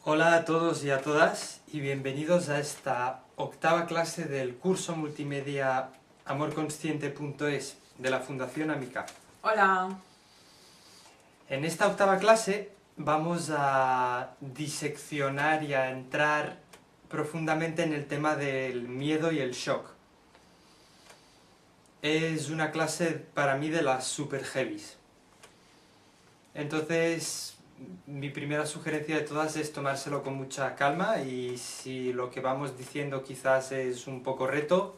Hola a todos y a todas y bienvenidos a esta octava clase del curso multimedia amorconsciente.es de la Fundación Amica. Hola. En esta octava clase vamos a diseccionar y a entrar profundamente en el tema del miedo y el shock. Es una clase para mí de las super heavies. Entonces, mi primera sugerencia de todas es tomárselo con mucha calma y si lo que vamos diciendo quizás es un poco reto,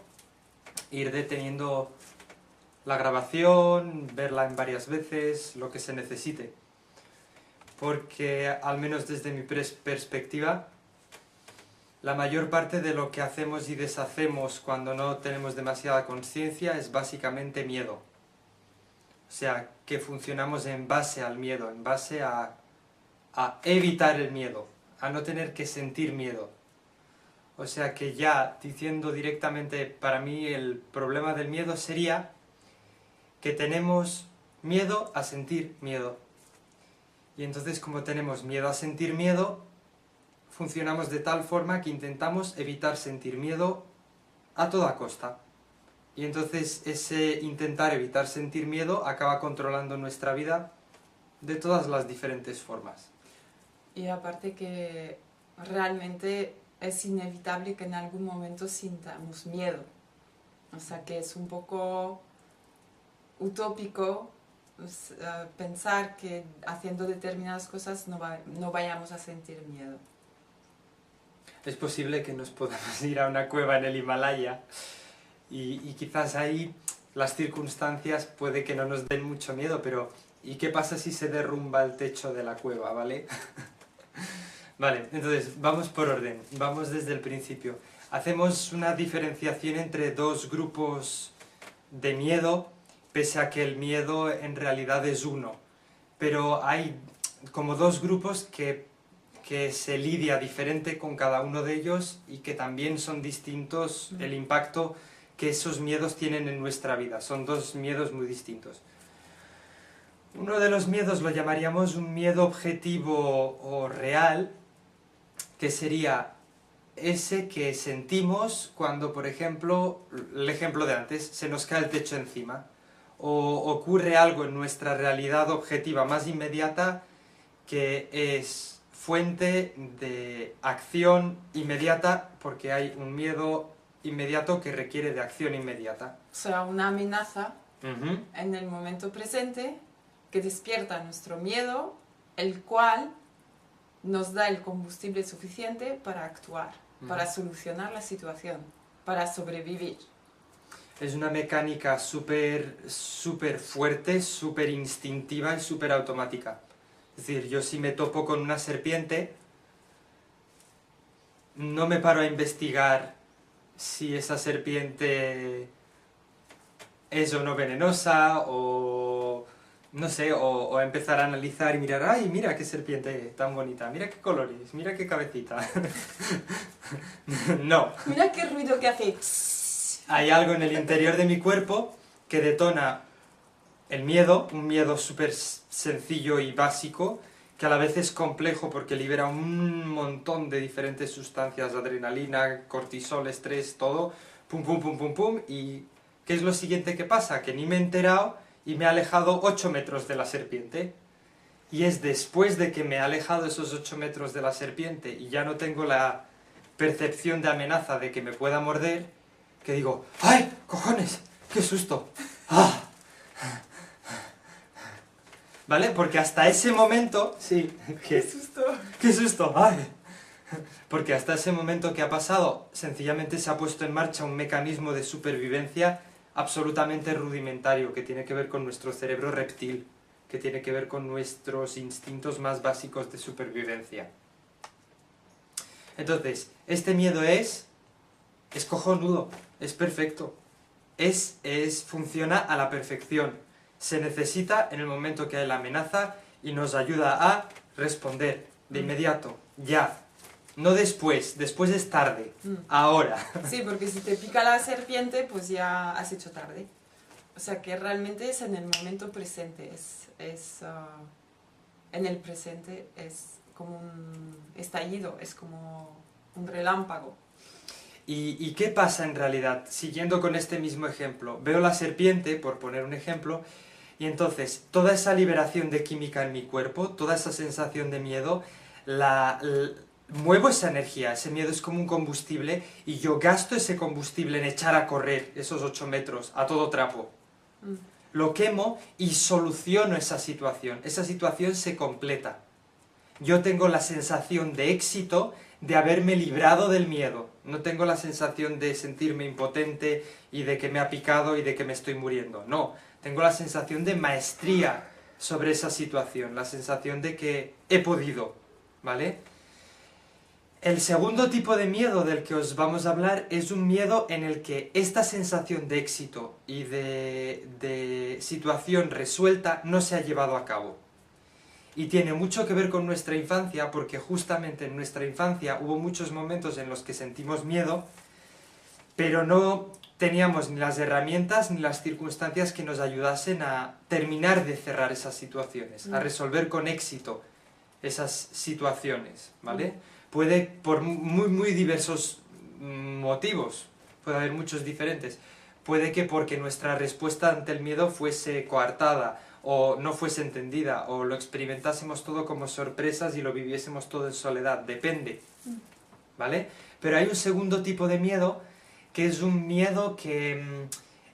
ir deteniendo la grabación, verla en varias veces, lo que se necesite. Porque, al menos desde mi perspectiva, la mayor parte de lo que hacemos y deshacemos cuando no tenemos demasiada conciencia es básicamente miedo. O sea, que funcionamos en base al miedo, en base a evitar el miedo, a no tener que sentir miedo. O sea que ya diciendo directamente, para mí el problema del miedo sería que tenemos miedo a sentir miedo. Y entonces, como tenemos miedo a sentir miedo, funcionamos de tal forma que intentamos evitar sentir miedo a toda costa. Y entonces ese intentar evitar sentir miedo acaba controlando nuestra vida de todas las diferentes formas. Y aparte que realmente es inevitable que en algún momento sintamos miedo. O sea que es un poco utópico pensar que haciendo determinadas cosas no vayamos a sentir miedo. Es posible que nos podamos ir a una cueva en el Himalaya y quizás ahí las circunstancias puede que no nos den mucho miedo, pero ¿y qué pasa si se derrumba el techo de la cueva, ¿vale? Vale, entonces vamos por orden, vamos desde el principio. Hacemos una diferenciación entre dos grupos de miedo, pese a que el miedo en realidad es uno. Pero hay como dos grupos que se lidia diferente con cada uno de ellos y que también son distintos el impacto que esos miedos tienen en nuestra vida. Son dos miedos muy distintos. Uno de los miedos lo llamaríamos un miedo objetivo o real, que sería ese que sentimos cuando, por ejemplo, el ejemplo de antes, se nos cae el techo encima, o ocurre algo en nuestra realidad objetiva más inmediata que es fuente de acción inmediata, porque hay un miedo inmediato que requiere de acción inmediata. O sea, una amenaza en el momento presente que despierta nuestro miedo, el cual nos da el combustible suficiente para actuar, para solucionar la situación, para sobrevivir. Es una mecánica súper fuerte, súper instintiva y súper automática. Es decir, yo si me topo con una serpiente, no me paro a investigar si esa serpiente es o no venenosa, o no sé, o empezar a analizar y mirar, ¡ay, mira qué serpiente tan bonita! ¡Mira qué colores! ¡Mira qué cabecita! No. Mira qué ruido que hace. Hay algo en el interior de mi cuerpo que detona el miedo, un miedo súper sencillo y básico, que a la vez es complejo porque libera un montón de diferentes sustancias, adrenalina, cortisol, estrés, todo, pum, pum, pum, pum, pum, y ¿qué es lo siguiente que pasa? Que ni me he enterado y me he alejado 8 metros de la serpiente. Y es después de que me he alejado esos 8 metros de la serpiente y ya no tengo la percepción de amenaza de que me pueda morder, que digo, ¡ay, cojones! ¡Qué susto! ¡Ah! ¿Vale? Porque hasta ese momento... Sí, ¡Qué susto! ¡Qué susto! ¡Ay! Porque hasta ese momento que ha pasado, sencillamente se ha puesto en marcha un mecanismo de supervivencia absolutamente rudimentario, que tiene que ver con nuestro cerebro reptil, que tiene que ver con nuestros instintos más básicos de supervivencia. Entonces, este miedo es cojonudo, es perfecto, funciona a la perfección. Se necesita en el momento que hay la amenaza y nos ayuda a responder de inmediato, ya. No después, después es tarde, ahora. Sí, porque si te pica la serpiente, pues ya has hecho tarde. O sea que realmente es en el momento presente, en el presente es como un estallido, es como un relámpago. ¿Y qué pasa en realidad? Siguiendo con este mismo ejemplo, veo la serpiente, por poner un ejemplo, y entonces toda esa liberación de química en mi cuerpo, toda esa sensación de miedo, muevo esa energía, ese miedo es como un combustible, y yo gasto ese combustible en echar a correr esos 8 metros a todo trapo. Lo quemo y soluciono esa situación se completa. Yo tengo la sensación de éxito de haberme librado del miedo. No tengo la sensación de sentirme impotente y de que me ha picado y de que me estoy muriendo. No, tengo la sensación de maestría sobre esa situación, la sensación de que he podido, ¿vale? El segundo tipo de miedo del que os vamos a hablar es un miedo en el que esta sensación de éxito y de situación resuelta no se ha llevado a cabo. Y tiene mucho que ver con nuestra infancia, porque justamente en nuestra infancia hubo muchos momentos en los que sentimos miedo, pero no teníamos ni las herramientas ni las circunstancias que nos ayudasen a terminar de cerrar esas situaciones, a resolver con éxito esas situaciones, ¿vale? Puede, por muy diversos motivos, puede haber muchos diferentes. Puede que porque nuestra respuesta ante el miedo fuese coartada, o no fuese entendida, o lo experimentásemos todo como sorpresas y lo viviésemos todo en soledad, depende, ¿vale? Pero hay un segundo tipo de miedo, que es un miedo que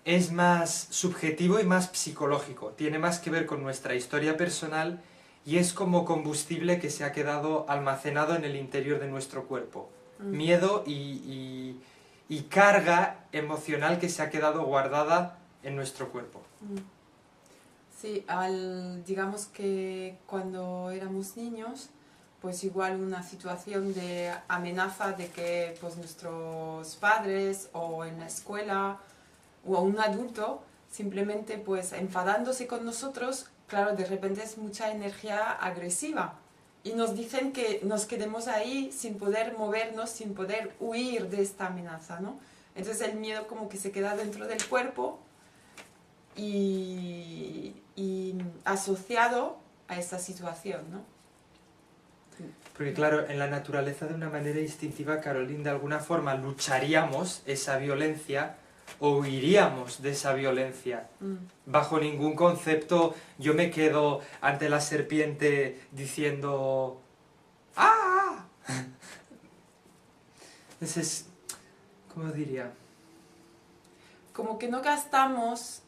es más subjetivo y más psicológico, tiene más que ver con nuestra historia personal y es como combustible que se ha quedado almacenado en el interior de nuestro cuerpo. Miedo y carga emocional que se ha quedado guardada en nuestro cuerpo. Sí, digamos que cuando éramos niños, pues igual una situación de amenaza de que pues nuestros padres o en la escuela o un adulto simplemente pues enfadándose con nosotros, claro, de repente es mucha energía agresiva y nos dicen que nos quedemos ahí sin poder movernos, sin poder huir de esta amenaza, ¿no? Entonces el miedo como que se queda dentro del cuerpo y asociado a esta situación, ¿no? Porque claro, en la naturaleza de una manera instintiva, Caroline, de alguna forma lucharíamos esa violencia o huiríamos de esa violencia. Bajo ningún concepto yo me quedo ante la serpiente diciendo ¡ah! Entonces, ¿cómo diría? Como que no gastamos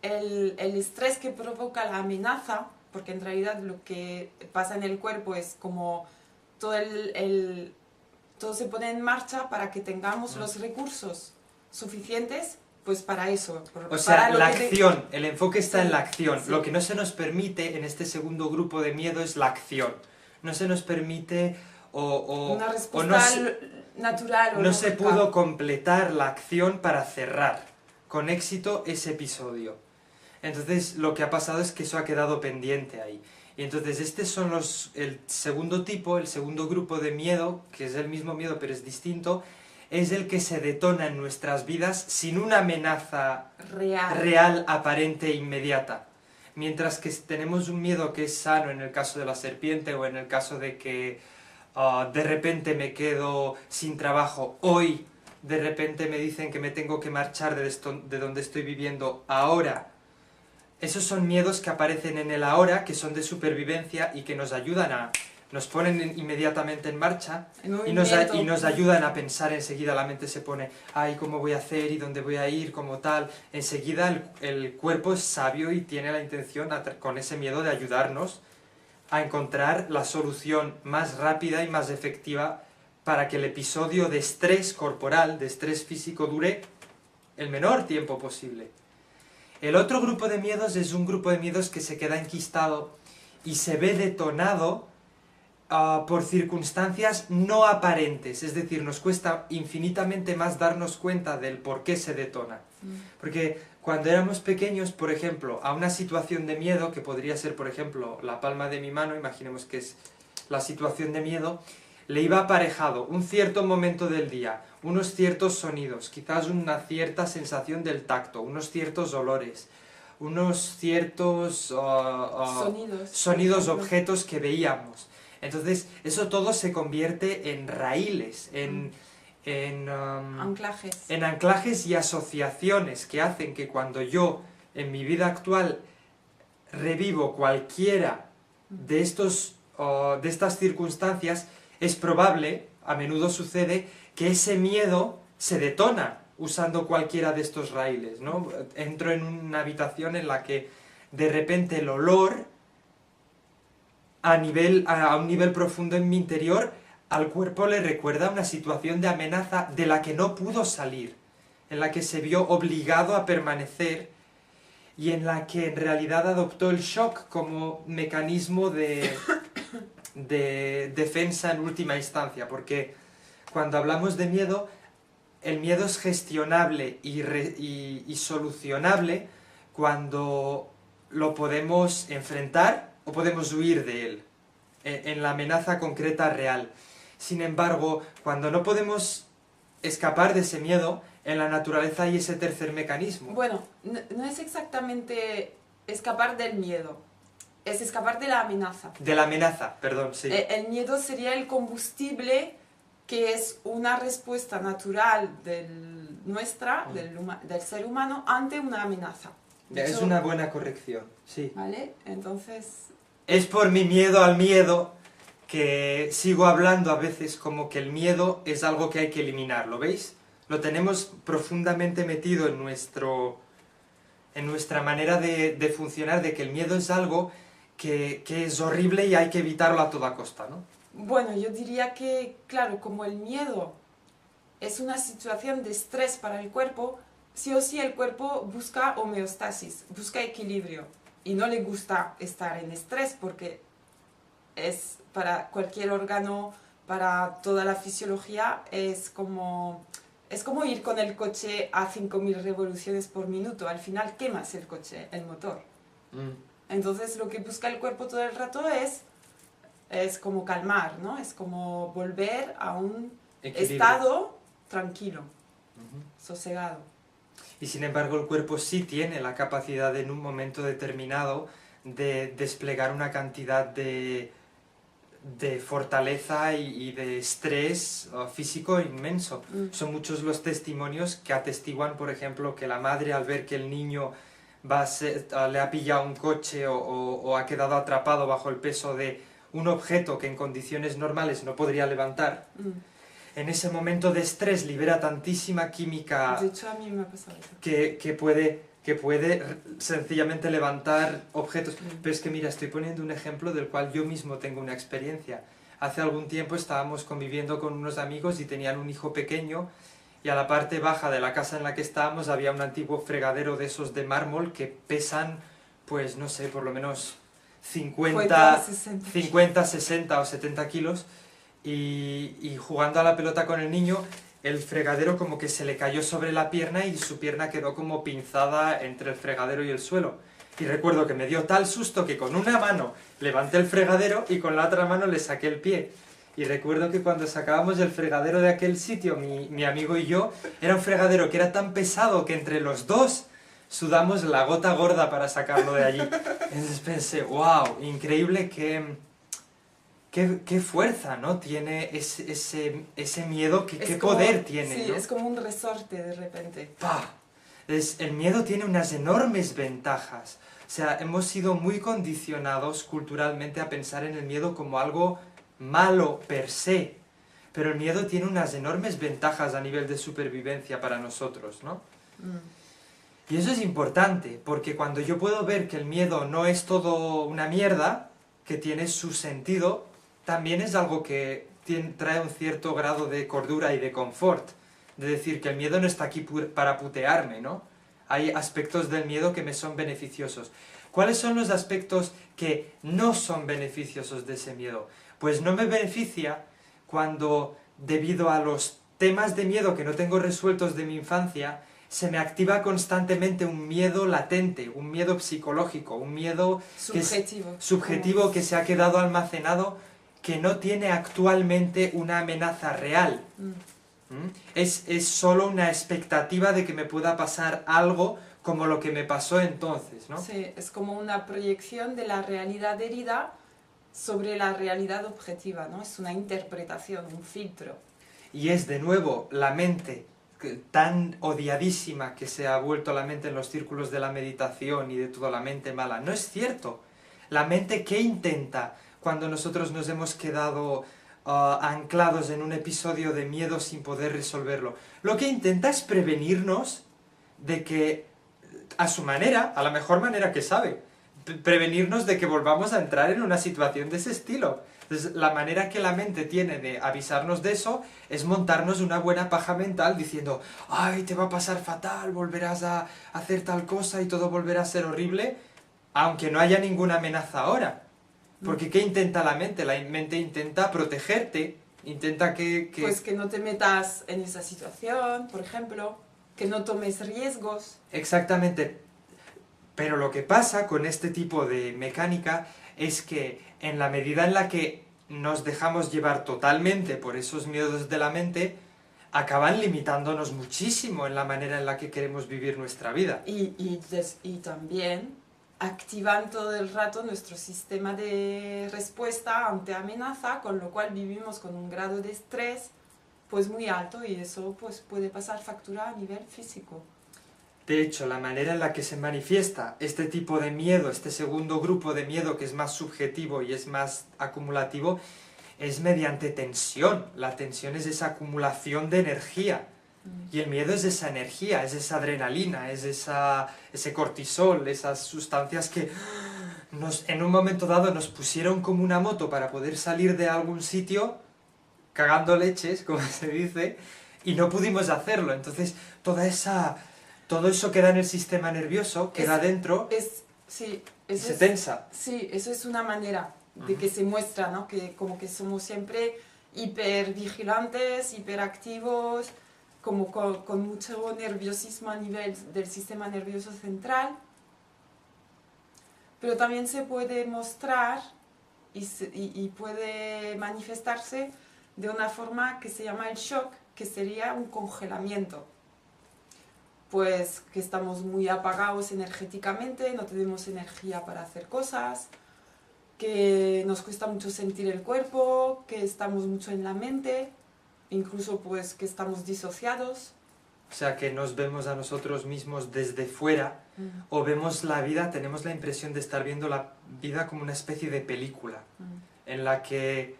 el estrés que provoca la amenaza, porque en realidad lo que pasa en el cuerpo es como todo todo se pone en marcha para que tengamos los recursos suficientes pues para eso. O sea, la acción, el enfoque está en la acción. Sí. Lo que no se nos permite en este segundo grupo de miedo es la acción. No se nos permite una respuesta natural. No se pudo completar la acción para cerrar con éxito ese episodio. Entonces lo que ha pasado es que eso ha quedado pendiente ahí. Y entonces estos son el segundo tipo, el segundo grupo de miedo, que es el mismo miedo pero es distinto, es el que se detona en nuestras vidas sin una amenaza real, aparente e inmediata. Mientras que tenemos un miedo que es sano en el caso de la serpiente o en el caso de que de repente me quedo sin trabajo hoy, de repente me dicen que me tengo que marchar de donde estoy viviendo ahora. Esos son miedos que aparecen en el ahora, que son de supervivencia y que nos ayudan nos ponen inmediatamente en marcha y nos ayudan a pensar enseguida. La mente se pone, ay, ¿cómo voy a hacer? ¿Y dónde voy a ir? Como tal. Enseguida el cuerpo es sabio y tiene la intención, con ese miedo, de ayudarnos a encontrar la solución más rápida y más efectiva para que el episodio de estrés corporal, de estrés físico, dure el menor tiempo posible. El otro grupo de miedos es un grupo de miedos que se queda enquistado y se ve detonado por circunstancias no aparentes, es decir, nos cuesta infinitamente más darnos cuenta del por qué se detona. Porque cuando éramos pequeños, por ejemplo, a una situación de miedo, que podría ser, por ejemplo, la palma de mi mano, imaginemos que es la situación de miedo, le iba aparejado un cierto momento del día, unos ciertos sonidos, quizás una cierta sensación del tacto, unos ciertos olores, unos ciertos sonidos, objetos que veíamos. Entonces, eso todo se convierte en raíles, anclajes. En anclajes y asociaciones que hacen que cuando yo, en mi vida actual, revivo cualquiera de estas circunstancias, es probable, a menudo sucede, que ese miedo se detona usando cualquiera de estos raíles, ¿no? Entro en una habitación en la que de repente el olor, a un nivel profundo en mi interior, al cuerpo le recuerda una situación de amenaza de la que no pudo salir, en la que se vio obligado a permanecer y en la que en realidad adoptó el shock como mecanismo de defensa en última instancia, porque cuando hablamos de miedo, el miedo es gestionable y solucionable cuando lo podemos enfrentar o podemos huir de él, en la amenaza concreta real. Sin embargo, cuando no podemos escapar de ese miedo, en la naturaleza hay ese tercer mecanismo. Bueno, no es exactamente escapar del miedo, es escapar de la amenaza. De la amenaza, perdón, sí. El miedo sería el combustible que es una respuesta natural del ser humano ante una amenaza. Es una buena corrección, sí. ¿Vale? Entonces... Es por mi miedo al miedo que sigo hablando a veces como que el miedo es algo que hay que eliminar, ¿lo veis? Lo tenemos profundamente metido en nuestra manera de funcionar, de que el miedo es algo que es horrible y hay que evitarlo a toda costa, ¿no? Bueno, yo diría que, claro, como el miedo es una situación de estrés para el cuerpo, sí o sí el cuerpo busca homeostasis, busca equilibrio, y no le gusta estar en estrés porque es para cualquier órgano, para toda la fisiología, es como ir con el coche a 5.000 revoluciones por minuto. Al final quemas el coche, el motor. Entonces lo que busca el cuerpo todo el rato es como calmar, ¿no? Es como volver a un estado tranquilo, sosegado. Y sin embargo el cuerpo sí tiene la capacidad en un momento determinado de desplegar una cantidad de fortaleza y de estrés físico inmenso. Son muchos los testimonios que atestiguan, por ejemplo, que la madre al ver que el niño le ha pillado un coche o ha quedado atrapado bajo el peso de un objeto que en condiciones normales no podría levantar, en ese momento de estrés libera tantísima química. De hecho, a mí me ha pasado eso. Que puede sencillamente levantar objetos. Pero es que mira, estoy poniendo un ejemplo del cual yo mismo tengo una experiencia. Hace algún tiempo estábamos conviviendo con unos amigos y tenían un hijo pequeño, y a la parte baja de la casa en la que estábamos había un antiguo fregadero de esos de mármol que pesan, pues no sé, por lo menos 50, 60 o 70 kilos, y jugando a la pelota con el niño, el fregadero como que se le cayó sobre la pierna y su pierna quedó como pinzada entre el fregadero y el suelo. Y recuerdo que me dio tal susto que con una mano levanté el fregadero y con la otra mano le saqué el pie. Y recuerdo que cuando sacábamos el fregadero de aquel sitio, mi amigo y yo, era un fregadero que era tan pesado que entre los dos sudamos la gota gorda para sacarlo de allí. Entonces pensé, wow, increíble qué fuerza, ¿no? Tiene ese miedo, qué poder tiene, sí, ¿no? es como un resorte de repente. ¡Pah! El miedo tiene unas enormes ventajas. O sea, hemos sido muy condicionados culturalmente a pensar en el miedo como algo malo per se. Pero el miedo tiene unas enormes ventajas a nivel de supervivencia para nosotros, ¿no? Y eso es importante, porque cuando yo puedo ver que el miedo no es todo una mierda, que tiene su sentido, también es algo que trae un cierto grado de cordura y de confort. De decir que el miedo no está aquí para putearme, ¿no? Hay aspectos del miedo que me son beneficiosos. ¿Cuáles son los aspectos que no son beneficiosos de ese miedo? Pues no me beneficia cuando, debido a los temas de miedo que no tengo resueltos de mi infancia, se me activa constantemente un miedo latente, un miedo psicológico, un miedo subjetivo que se ha quedado almacenado, que no tiene actualmente una amenaza real. Es solo una expectativa de que me pueda pasar algo como lo que me pasó entonces, ¿no? Sí, es como una proyección de la realidad herida sobre la realidad objetiva, ¿no? Es una interpretación, un filtro. Y es de nuevo la mente tan odiadísima que se ha vuelto la mente en los círculos de la meditación y de toda la mente mala. No es cierto. La mente, ¿qué intenta cuando nosotros nos hemos quedado anclados en un episodio de miedo sin poder resolverlo? Lo que intenta es prevenirnos de que, a su manera, a la mejor manera que sabe, prevenirnos de que volvamos a entrar en una situación de ese estilo. Entonces, la manera que la mente tiene de avisarnos de eso es montarnos una buena paja mental diciendo ¡ay, te va a pasar fatal, volverás a hacer tal cosa y todo volverá a ser horrible! Aunque no haya ninguna amenaza ahora. Porque ¿qué intenta la mente? La mente intenta protegerte, intenta que... Pues que no te metas en esa situación, por ejemplo, que no tomes riesgos. Exactamente. Pero lo que pasa con este tipo de mecánica es que en la medida en la que nos dejamos llevar totalmente por esos miedos de la mente, acaban limitándonos muchísimo en la manera en la que queremos vivir nuestra vida. Y también activan todo el rato nuestro sistema de respuesta ante amenaza, con lo cual vivimos con un grado de estrés pues muy alto y eso pues puede pasar factura a nivel físico. De hecho, la manera en la que se manifiesta este tipo de miedo, este segundo grupo de miedo que es más subjetivo y es más acumulativo, es mediante tensión. La tensión es esa acumulación de energía. Y el miedo es esa energía, es esa adrenalina, es ese cortisol, esas sustancias que en un momento dado nos pusieron como una moto para poder salir de algún sitio, cagando leches, como se dice, y no pudimos hacerlo. Entonces, todo eso queda en el sistema nervioso, queda dentro y se tensa. Sí, eso es una manera de que se muestra, ¿no? Que como que somos siempre hipervigilantes, hiperactivos, como con mucho nerviosismo a nivel del sistema nervioso central. Pero también se puede mostrar y puede manifestarse de una forma que se llama el shock, que sería un congelamiento. Pues que estamos muy apagados energéticamente, no tenemos energía para hacer cosas, que nos cuesta mucho sentir el cuerpo, que estamos mucho en la mente, incluso pues que estamos disociados. O sea, que nos vemos a nosotros mismos desde fuera, o vemos la vida, tenemos la impresión de estar viendo la vida como una especie de película, en la que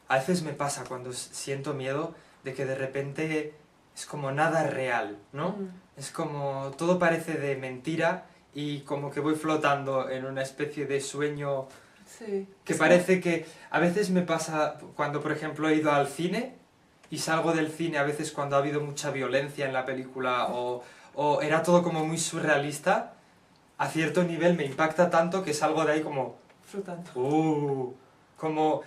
a veces me pasa cuando siento miedo de que de repente es como nada real, ¿no? Es como todo parece de mentira y como que voy flotando en una especie de sueño que parece que... A veces me pasa cuando, por ejemplo, he ido al cine y salgo del cine a veces cuando ha habido mucha violencia en la película o era todo como muy surrealista, a cierto nivel me impacta tanto que salgo de ahí como... flotando. Como...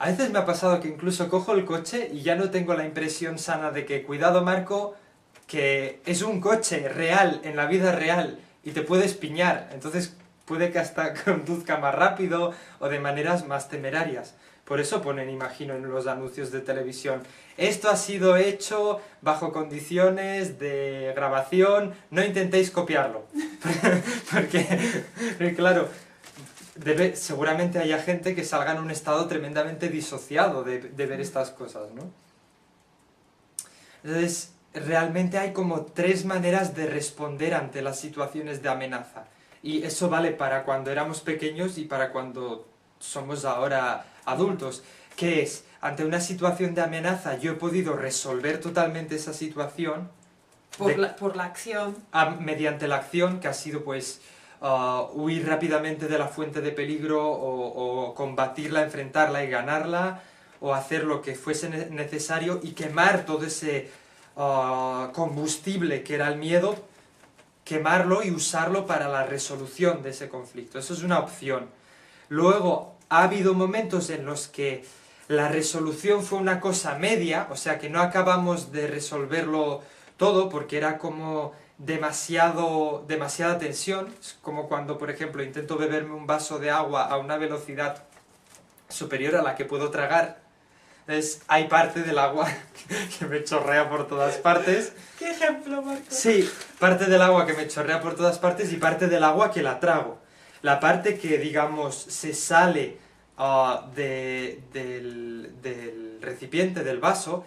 A veces me ha pasado que incluso cojo el coche y ya no tengo la impresión sana de que, cuidado Marco, que es un coche real, en la vida real, y te puedes piñar. Entonces puede que hasta conduzca más rápido o de maneras más temerarias. Por eso ponen, imagino, en los anuncios de televisión, esto ha sido hecho bajo condiciones de grabación, no intentéis copiarlo. Porque claro, seguramente haya gente que salga en un estado tremendamente disociado de ver estas cosas, ¿no? Entonces, realmente hay como 3 maneras de responder ante las situaciones de amenaza. Y eso vale para cuando éramos pequeños y para cuando somos ahora adultos. Que es, ante una situación de amenaza, yo he podido resolver totalmente esa situación. Por la acción. Mediante la acción, que ha sido pues... huir rápidamente de la fuente de peligro o combatirla, enfrentarla y ganarla, o hacer lo que fuese necesario y quemar todo ese combustible que era el miedo, quemarlo y usarlo para la resolución de ese conflicto. Eso es una opción. Luego, ha habido momentos en los que la resolución fue una cosa media, o sea que no acabamos de resolverlo todo porque era como... demasiada tensión, es como cuando, por ejemplo, intento beberme un vaso de agua a una velocidad superior a la que puedo tragar. Entonces, hay parte del agua que me chorrea por todas partes. ¿Qué ejemplo, Marco? Sí, parte del agua que me chorrea por todas partes y parte del agua que la trago. La parte que, digamos, se sale del recipiente, del vaso,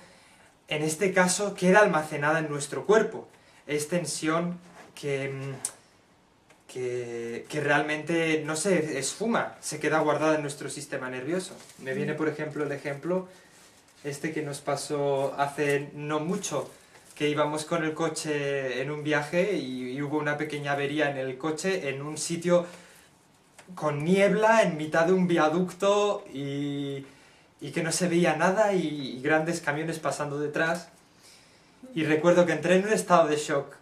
en este caso queda almacenada en nuestro cuerpo. Es tensión que realmente no se esfuma, se queda guardada en nuestro sistema nervioso. Me viene, por ejemplo, el ejemplo este que nos pasó hace no mucho, que íbamos con el coche en un viaje y hubo una pequeña avería en el coche en un sitio con niebla, en mitad de un viaducto y que no se veía nada y grandes camiones pasando detrás. Y recuerdo que entré en un estado de shock,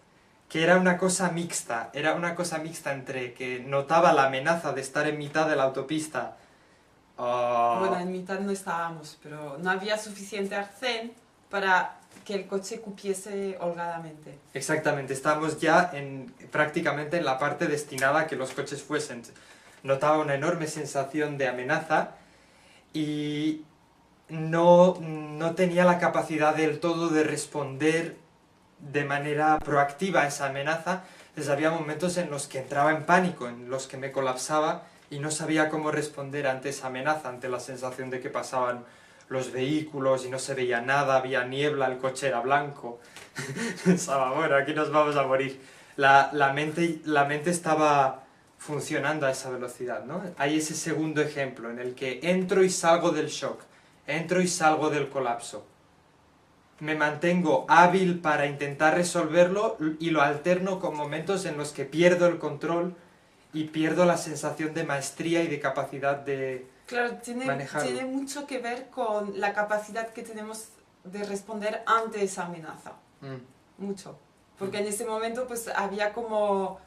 que era una cosa mixta entre que notaba la amenaza de estar en mitad de la autopista. Bueno, en mitad no estábamos, pero no había suficiente arcén para que el coche cupiese holgadamente. Exactamente, estábamos ya prácticamente en la parte destinada a que los coches fuesen. Notaba una enorme sensación de amenaza y no tenía la capacidad del todo de responder de manera proactiva a esa amenaza. Entonces había momentos en los que entraba en pánico, en los que me colapsaba y no sabía cómo responder ante esa amenaza, ante la sensación de que pasaban los vehículos y no se veía nada, había niebla, el coche era blanco. Pensaba, bueno, aquí nos vamos a morir. La mente estaba funcionando a esa velocidad, ¿no? Hay ese segundo ejemplo en el que entro y salgo del shock, entro y salgo del colapso. Me mantengo hábil para intentar resolverlo y lo alterno con momentos en los que pierdo el control y pierdo la sensación de maestría y de capacidad de manejarlo. Tiene mucho que ver con la capacidad que tenemos de responder ante esa amenaza. Mucho. Porque en ese momento pues había como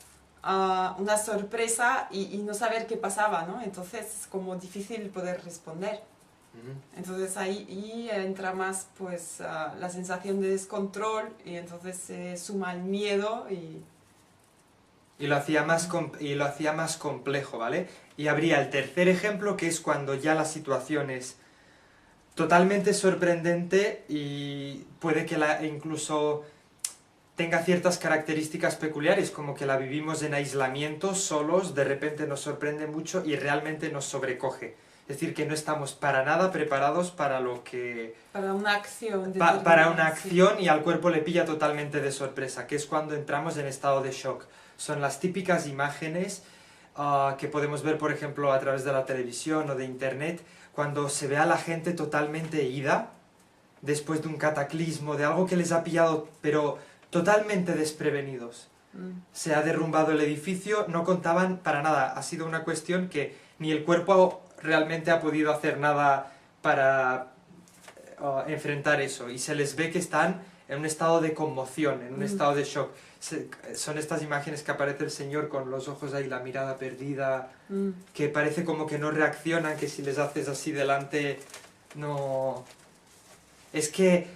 una sorpresa y no saber qué pasaba, ¿no? Entonces es como difícil poder responder. Entonces ahí entra más pues la sensación de descontrol y entonces se suma el miedo y lo hacía más complejo, ¿vale? Y habría el tercer ejemplo, que es cuando ya la situación es totalmente sorprendente y puede que incluso tenga ciertas características peculiares, como que la vivimos en aislamiento, solos, de repente nos sorprende mucho y realmente nos sobrecoge. Es decir, que no estamos para nada preparados para lo que... Para una acción. Para una acción y al cuerpo le pilla totalmente de sorpresa, que es cuando entramos en estado de shock. Son las típicas imágenes que podemos ver, por ejemplo, a través de la televisión o de internet, cuando se ve a la gente totalmente ida, después de un cataclismo, de algo que les ha pillado, pero totalmente desprevenidos. Se ha derrumbado el edificio, no contaban para nada. Ha sido una cuestión que ni el cuerpo realmente ha podido hacer nada para enfrentar eso. Y se les ve que están en un estado de conmoción, en un estado de shock. Son estas imágenes que aparece el señor con los ojos ahí, la mirada perdida, que parece como que no reaccionan, que si les haces así delante, no... Es que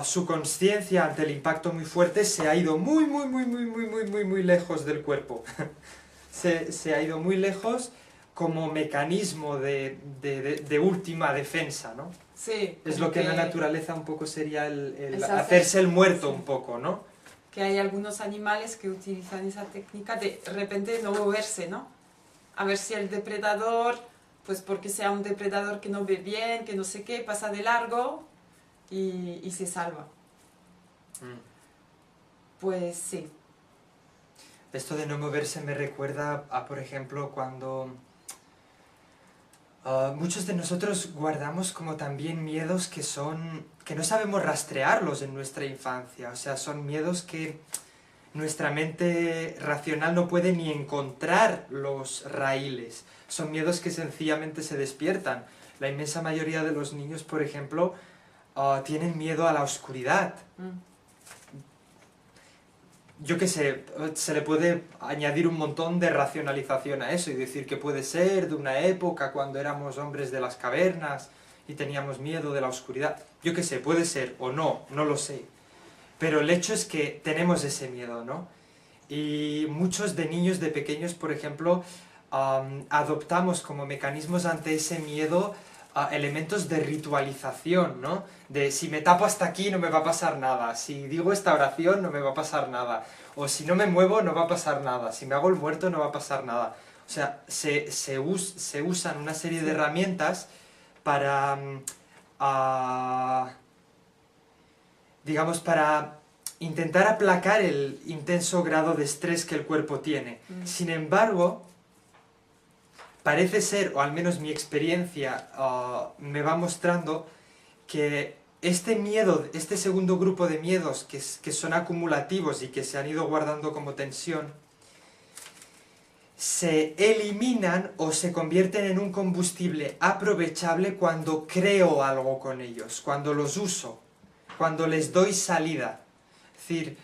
su consciencia ante el impacto muy fuerte se ha ido muy lejos del cuerpo. se ha ido muy lejos como mecanismo de última defensa, ¿no? Sí. Es lo que en la naturaleza un poco sería el hacerse el muerto un poco, ¿no? Que hay algunos animales que utilizan esa técnica de repente no moverse, ¿no? A ver si el depredador, pues porque sea un depredador que no ve bien, que no sé qué, pasa de largo y se salva. Pues sí. Esto de no moverse me recuerda a, por ejemplo, cuando muchos de nosotros guardamos como también miedos que no sabemos rastrearlos en nuestra infancia. O sea, son miedos que nuestra mente racional no puede ni encontrar los raíles. Son miedos que sencillamente se despiertan. La inmensa mayoría de los niños, por ejemplo, tienen miedo a la oscuridad. Yo qué sé, se le puede añadir un montón de racionalización a eso y decir que puede ser de una época cuando éramos hombres de las cavernas y teníamos miedo de la oscuridad. Yo qué sé, puede ser o no, no lo sé. Pero el hecho es que tenemos ese miedo, ¿no? Y muchos de niños, de pequeños, por ejemplo, adoptamos como mecanismos ante ese miedo elementos de ritualización, ¿no? De si me tapo hasta aquí no me va a pasar nada, si digo esta oración no me va a pasar nada, o si no me muevo no va a pasar nada, si me hago el muerto no va a pasar nada. O sea, se usan una serie de herramientas para, digamos, para intentar aplacar el intenso grado de estrés que el cuerpo tiene. Sin embargo, parece ser, o al menos mi experiencia me va mostrando, que este miedo, este segundo grupo de miedos que son acumulativos y que se han ido guardando como tensión, se eliminan o se convierten en un combustible aprovechable cuando creo algo con ellos, cuando los uso, cuando les doy salida. Es decir,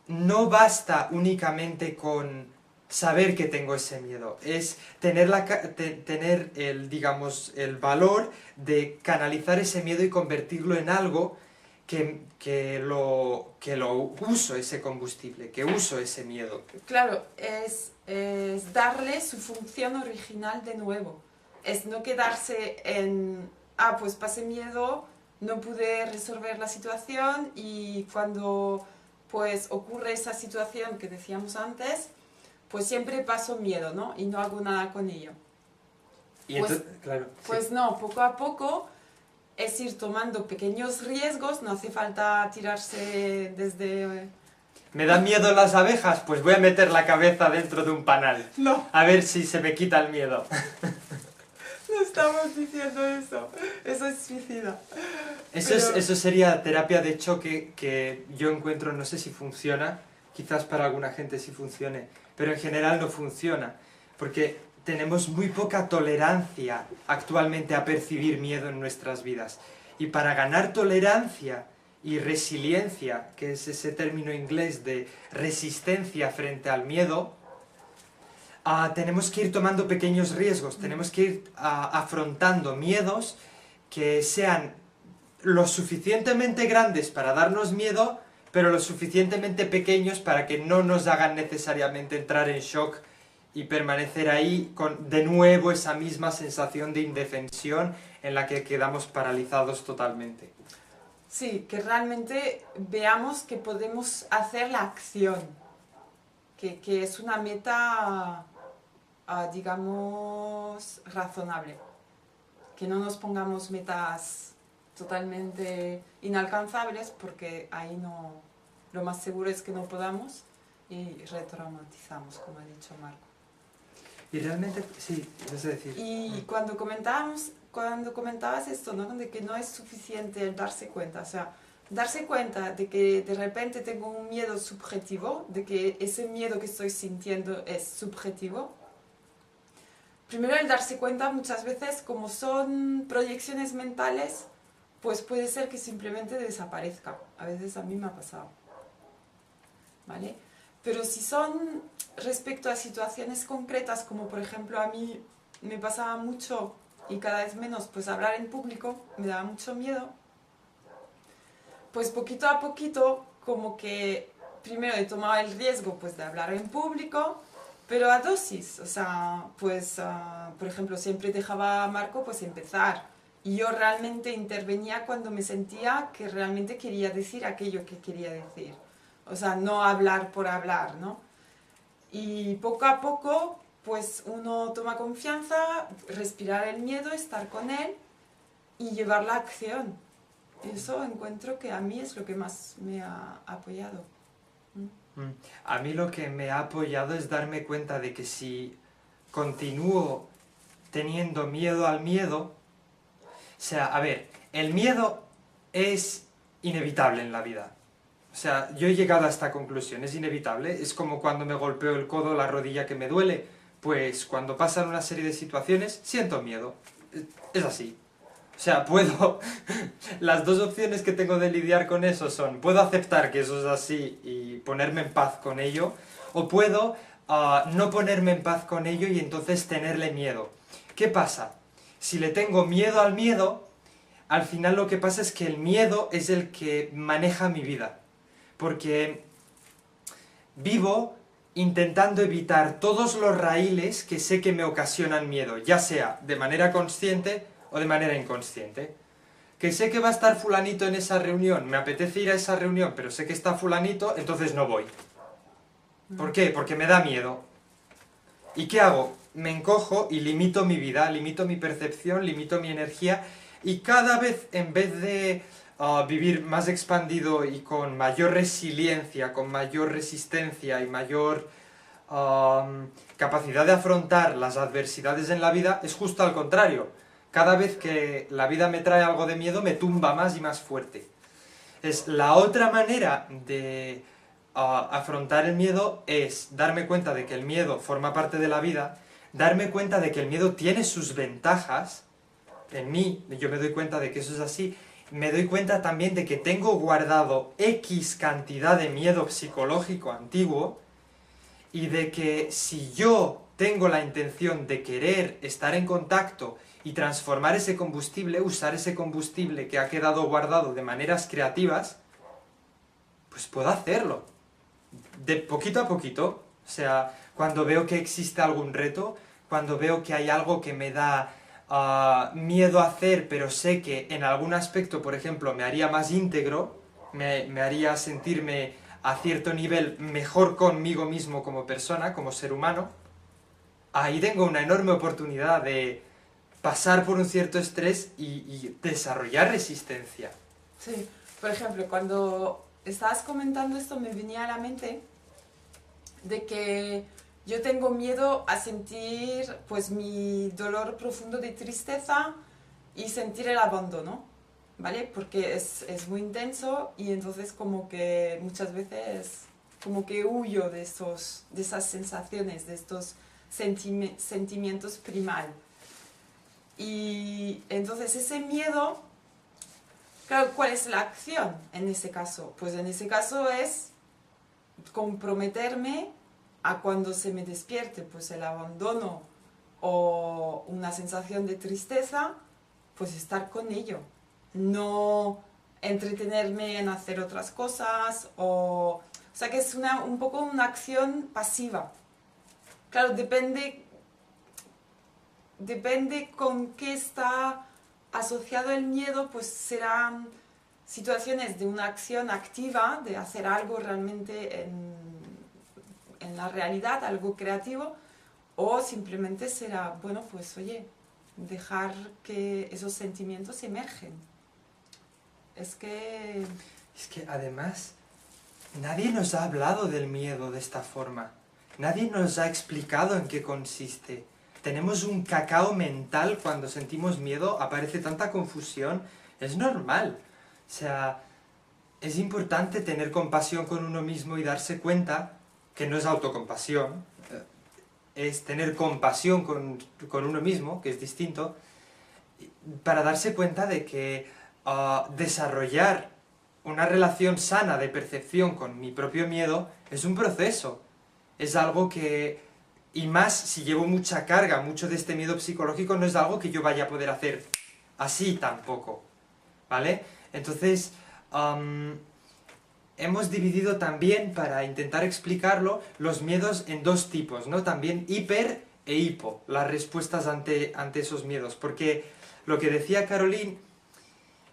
no basta únicamente con saber que tengo ese miedo, es tener el, digamos, el valor de canalizar ese miedo y convertirlo en algo que lo uso, ese combustible, que uso ese miedo. Claro, es darle su función original de nuevo. Es no quedarse en, pues pasé miedo, no pude resolver la situación y cuando pues ocurre esa situación que decíamos antes, pues siempre paso miedo, ¿no? Y no hago nada con ello. Y pues, entonces, claro, pues sí. No, poco a poco es ir tomando pequeños riesgos, no hace falta tirarse desde... ¿Me dan miedo las abejas? Pues voy a meter la cabeza dentro de un panal. No. A ver si se me quita el miedo. No estamos diciendo eso. Eso es suicida. Eso sería terapia de choque que yo encuentro, no sé si funciona, quizás para alguna gente sí funcione, pero en general no funciona, porque tenemos muy poca tolerancia actualmente a percibir miedo en nuestras vidas. Y para ganar tolerancia y resiliencia, que es ese término inglés de resistencia frente al miedo, tenemos que ir tomando pequeños riesgos, tenemos que ir afrontando miedos que sean lo suficientemente grandes para darnos miedo, pero lo suficientemente pequeños para que no nos hagan necesariamente entrar en shock y permanecer ahí con de nuevo esa misma sensación de indefensión en la que quedamos paralizados totalmente. Sí, que realmente veamos que podemos hacer la acción, que es una meta, digamos, razonable. Que no nos pongamos metas totalmente inalcanzables, porque ahí no, lo más seguro es que no podamos y retraumatizamos, como ha dicho Marco. Y realmente, sí, es decir... Y cuando comentabas esto, ¿no? De que no es suficiente el darse cuenta, o sea, darse cuenta de que de repente tengo un miedo subjetivo, de que ese miedo que estoy sintiendo es subjetivo. Primero el darse cuenta muchas veces, como son proyecciones mentales, pues puede ser que simplemente desaparezca. A veces a mí me ha pasado. ¿Vale? Pero si son respecto a situaciones concretas, como por ejemplo a mí me pasaba mucho y cada vez menos, pues hablar en público, me daba mucho miedo, pues poquito a poquito como que primero he tomado el riesgo pues de hablar en público, pero a dosis, o sea, pues por ejemplo siempre dejaba a Marco pues empezar y yo realmente intervenía cuando me sentía que realmente quería decir aquello que quería decir, o sea, no hablar por hablar, ¿no? Y poco a poco pues uno toma confianza, respirar el miedo, estar con él y llevar la acción. Eso encuentro que a mí es lo que más me ha apoyado. A mí lo que me ha apoyado es darme cuenta de que si continúo teniendo miedo al miedo, o sea, a ver, el miedo es inevitable en la vida. O sea, yo he llegado a esta conclusión, es inevitable. Es como cuando me golpeo el codo o la rodilla que me duele. Pues cuando pasan una serie de situaciones, siento miedo. Es así. O sea, puedo... Las dos opciones que tengo de lidiar con eso son, puedo aceptar que eso es así y ponerme en paz con ello, o puedo no ponerme en paz con ello y entonces tenerle miedo. ¿Qué pasa? Si le tengo miedo al miedo, al final lo que pasa es que el miedo es el que maneja mi vida. Porque vivo intentando evitar todos los raíles que sé que me ocasionan miedo, ya sea de manera consciente o de manera inconsciente. Que sé que va a estar fulanito en esa reunión, me apetece ir a esa reunión, pero sé que está fulanito, entonces no voy. ¿Por qué? Porque me da miedo. ¿Y qué hago? Me encojo y limito mi vida, limito mi percepción, limito mi energía, y cada vez, en vez de vivir más expandido y con mayor resiliencia, con mayor resistencia y mayor capacidad de afrontar las adversidades en la vida, es justo al contrario. Cada vez que la vida me trae algo de miedo, me tumba más y más fuerte. Es la otra manera de afrontar el miedo es darme cuenta de que el miedo forma parte de la vida, darme cuenta de que el miedo tiene sus ventajas. En mí, yo me doy cuenta de que eso es así. Me doy cuenta también de que tengo guardado X cantidad de miedo psicológico antiguo, y de que si yo tengo la intención de querer estar en contacto y transformar ese combustible, usar ese combustible que ha quedado guardado de maneras creativas, pues puedo hacerlo. De poquito a poquito. O sea, cuando veo que existe algún reto, cuando veo que hay algo que me da miedo a hacer, pero sé que en algún aspecto, por ejemplo, me haría más íntegro, me haría sentirme a cierto nivel mejor conmigo mismo como persona, como ser humano, ahí tengo una enorme oportunidad de pasar por un cierto estrés y desarrollar resistencia. Sí, por ejemplo, cuando estabas comentando esto me venía a la mente de que yo tengo miedo a sentir pues mi dolor profundo de tristeza y sentir el abandono, ¿vale? Porque es muy intenso y entonces como que muchas veces como que huyo de esas sensaciones, de estos sentimientos primal. Y entonces ese miedo, claro, ¿cuál es la acción en ese caso? Pues en ese caso es comprometerme a cuando se me despierte pues el abandono o una sensación de tristeza, pues estar con ello. No entretenerme en hacer otras cosas o sea que es un poco una acción pasiva. Claro, depende con qué está asociado el miedo, pues serán situaciones de una acción activa, de hacer algo realmente en la realidad, algo creativo, o simplemente será, bueno, pues oye, dejar que esos sentimientos emergen. Es que además, nadie nos ha hablado del miedo de esta forma. Nadie nos ha explicado en qué consiste. Tenemos un cacao mental cuando sentimos miedo, aparece tanta confusión. Es normal. O sea, es importante tener compasión con uno mismo y darse cuenta que no es autocompasión, es tener compasión con uno mismo, que es distinto, para darse cuenta de que desarrollar una relación sana de percepción con mi propio miedo es un proceso. Es algo que, y más si llevo mucha carga, mucho de este miedo psicológico, no es algo que yo vaya a poder hacer así tampoco, ¿vale? Entonces, hemos dividido también, para intentar explicarlo, los miedos en dos tipos, ¿no? También hiper e hipo, las respuestas ante esos miedos, porque lo que decía Caroline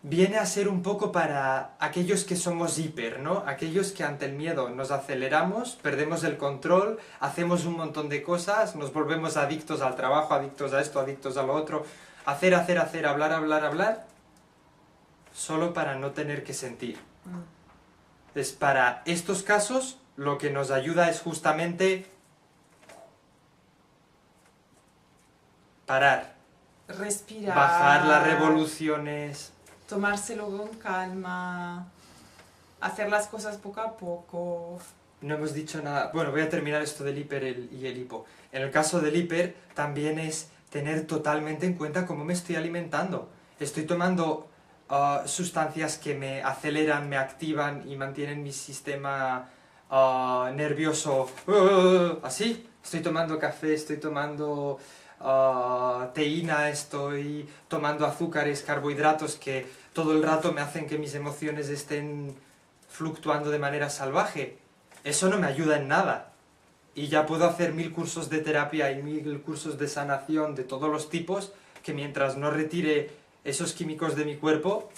viene a ser un poco para aquellos que somos hiper, ¿no? Aquellos que ante el miedo nos aceleramos, perdemos el control, hacemos un montón de cosas, nos volvemos adictos al trabajo, adictos a esto, adictos a lo otro, hacer, hablar, solo para no tener que sentir. Es para estos casos lo que nos ayuda es justamente parar, respirar, bajar las revoluciones, tomárselo con calma, hacer las cosas poco a poco. No hemos dicho nada. Bueno, voy a terminar esto del hiper y el hipo. En el caso del hiper también es tener totalmente en cuenta cómo me estoy alimentando. Estoy tomando sustancias que me aceleran, me activan y mantienen mi sistema nervioso así. Estoy tomando café, estoy tomando teína, estoy tomando azúcares, carbohidratos que todo el rato me hacen que mis emociones estén fluctuando de manera salvaje. Eso no me ayuda en nada. Y ya puedo hacer 1000 cursos de terapia y 1000 cursos de sanación de todos los tipos, que mientras no retire esos químicos de mi cuerpo,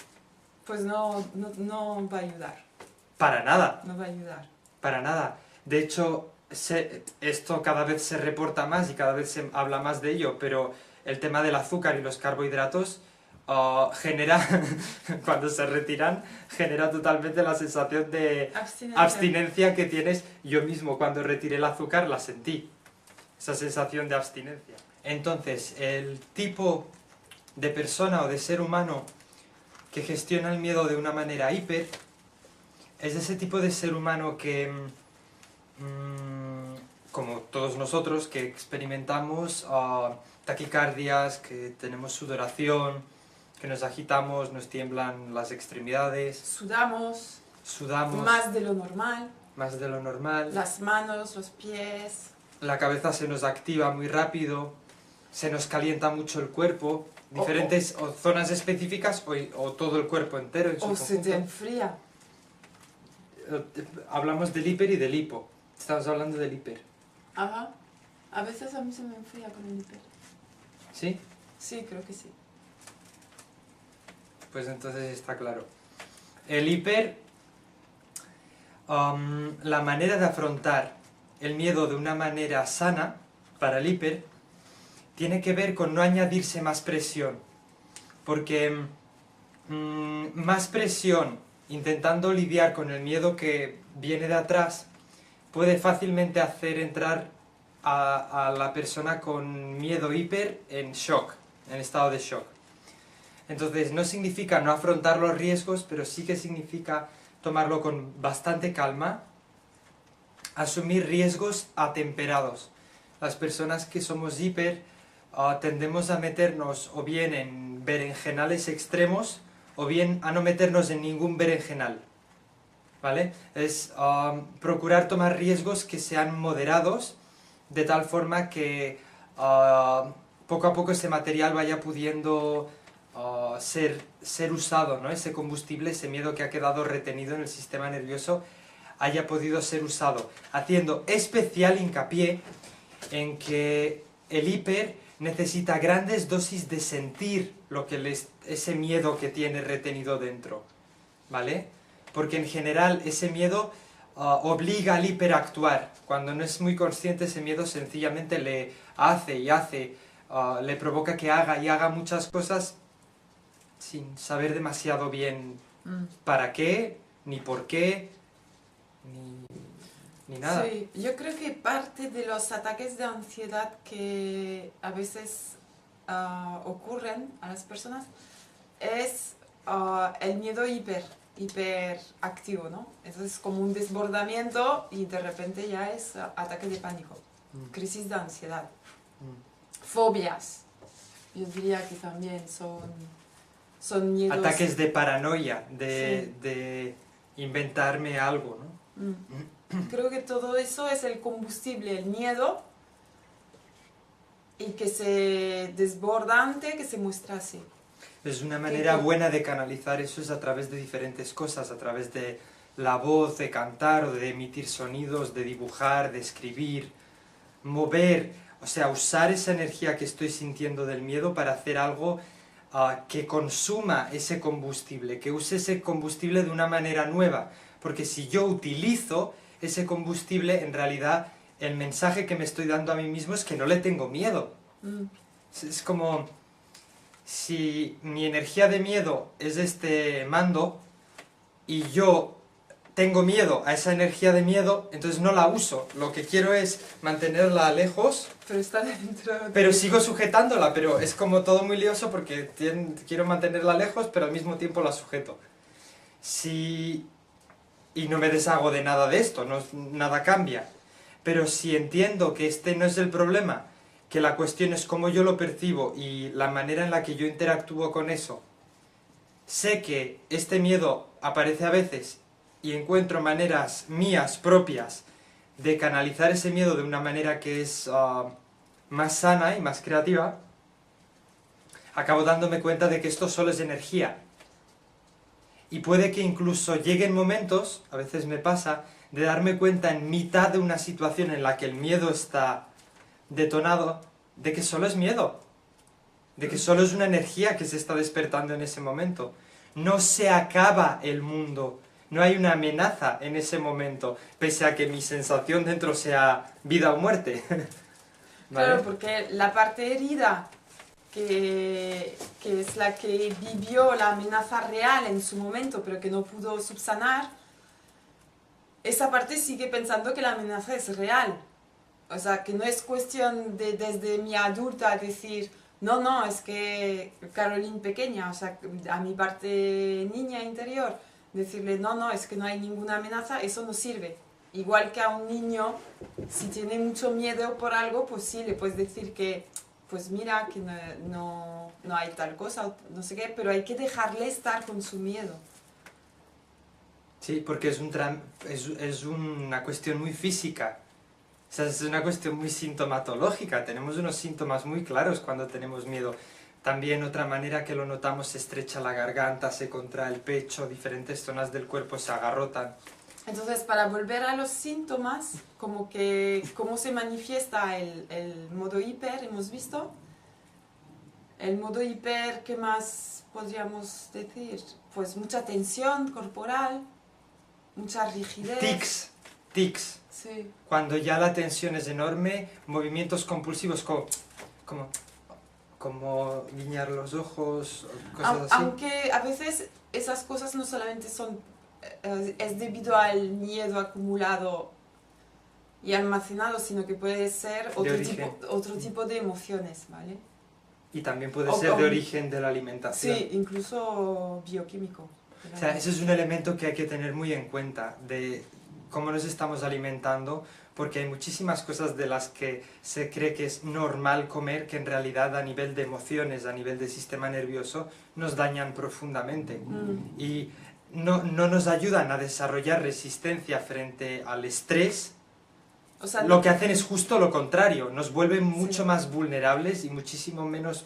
pues no va a ayudar. Para nada. No va a ayudar. Para nada. De hecho, esto cada vez se reporta más y cada vez se habla más de ello, pero el tema del azúcar y los carbohidratos genera, cuando se retiran, genera totalmente la sensación de abstinencia que tienes. Yo mismo cuando retiré el azúcar la sentí, esa sensación de abstinencia. Entonces, el tipo de persona o de ser humano que gestiona el miedo de una manera hiper es ese tipo de ser humano que, como todos nosotros, que experimentamos taquicardias, que tenemos sudoración, que nos agitamos, nos tiemblan las extremidades. Sudamos. Más de lo normal. Más de lo normal. Las manos, los pies. La cabeza se nos activa muy rápido, se nos calienta mucho el cuerpo, diferentes o zonas específicas o todo el cuerpo entero en su conjunto. Se te enfría. Hablamos del hiper y del hipo. Estamos hablando del hiper. Ajá. A veces a mí se me enfría con el hiper. ¿Sí? Sí, creo que sí. Pues entonces está claro. El hiper, la manera de afrontar el miedo de una manera sana para el hiper tiene que ver con no añadirse más presión. Porque más presión intentando lidiar con el miedo que viene de atrás puede fácilmente hacer entrar a la persona con miedo hiper en shock, en estado de shock. Entonces no significa no afrontar los riesgos, pero sí que significa tomarlo con bastante calma, asumir riesgos atemperados. Las personas que somos hiper tendemos a meternos o bien en berenjenales extremos o bien a no meternos en ningún berenjenal. ¿Vale? Es procurar tomar riesgos que sean moderados, de tal forma que poco a poco ese material vaya pudiendo ser usado, ¿no? Ese combustible, ese miedo que ha quedado retenido en el sistema nervioso, haya podido ser usado, haciendo especial hincapié en que el hiper necesita grandes dosis de sentir ese miedo que tiene retenido dentro, ¿vale? Porque en general ese miedo obliga al hiper a actuar. Cuando no es muy consciente, ese miedo sencillamente le hace y hace, le provoca que haga y haga muchas cosas sin saber demasiado bien para qué, ni por qué, ni nada. Sí, yo creo que parte de los ataques de ansiedad que a veces ocurren a las personas es el miedo hiperactivo, ¿no? Entonces es como un desbordamiento y de repente ya es ataque de pánico, crisis de ansiedad, fobias. Yo diría que también son miedos. Ataques de paranoia, de inventarme algo, ¿no? Creo que todo eso es el combustible, el miedo, y que se desbordante, que se muestra así. Es una manera buena de canalizar eso, es a través de diferentes cosas, a través de la voz, de cantar o de emitir sonidos, de dibujar, de escribir, mover, o sea, usar esa energía que estoy sintiendo del miedo para hacer algo que consuma ese combustible, que use ese combustible de una manera nueva, porque si yo utilizo ese combustible, en realidad el mensaje que me estoy dando a mí mismo es que no le tengo miedo. Es como si mi energía de miedo es este mando y yo tengo miedo a esa energía de miedo, entonces no la uso. Lo que quiero es mantenerla lejos, pero está dentro de... pero sigo sujetándola, pero es como todo muy lioso porque quiero mantenerla lejos, pero al mismo tiempo la sujeto. Y no me deshago de nada de esto, nada cambia. Pero si entiendo que este no es el problema, que la cuestión es cómo yo lo percibo y la manera en la que yo interactúo con eso, sé que este miedo aparece a veces y encuentro maneras mías propias de canalizar ese miedo de una manera que es más sana y más creativa, acabo dándome cuenta de que esto solo es energía. Y puede que incluso lleguen momentos, a veces me pasa, de darme cuenta en mitad de una situación en la que el miedo está detonado, de que solo es miedo, de que solo es una energía que se está despertando en ese momento. No se acaba el mundo no hay una amenaza en ese momento, pese a que mi sensación dentro sea vida o muerte. ¿Vale? Claro, porque la parte herida, que es la que vivió la amenaza real en su momento, pero que no pudo subsanar, esa parte sigue pensando que la amenaza es real. O sea, que no es cuestión de desde mi adulta decir, no, no, es que Caroline pequeña, o sea, a mi parte niña interior, decirle, no, no, es que no hay ninguna amenaza, eso no sirve. Igual que a un niño, si tiene mucho miedo por algo, pues sí, le puedes decir que, pues mira, que no hay tal cosa, no sé qué, pero hay que dejarle estar con su miedo. Sí, porque es una cuestión muy física. O sea, es una cuestión muy sintomatológica. Tenemos unos síntomas muy claros cuando tenemos miedo. También otra manera que lo notamos, se estrecha la garganta, se contrae el pecho, diferentes zonas del cuerpo se agarrotan. Entonces, para volver a los síntomas, como que cómo se manifiesta el modo hiper, hemos visto. El modo hiper, ¿qué más podríamos decir? Pues mucha tensión corporal, mucha rigidez. Tics. Sí. Cuando ya la tensión es enorme, movimientos compulsivos como guiñar los ojos, cosas así. Aunque a veces esas cosas no solamente son, es debido al miedo acumulado y almacenado, sino que puede ser otro tipo de emociones, ¿vale? Y también puede ser de origen de la alimentación. Sí, incluso bioquímico. O sea, ese es un elemento que hay que tener muy en cuenta, de cómo nos estamos alimentando, porque hay muchísimas cosas de las que se cree que es normal comer, que en realidad a nivel de emociones, a nivel de sistema nervioso, nos dañan profundamente. Y no nos ayudan a desarrollar resistencia frente al estrés. O sea, lo que hacen es justo lo contrario, nos vuelven mucho más vulnerables y muchísimo menos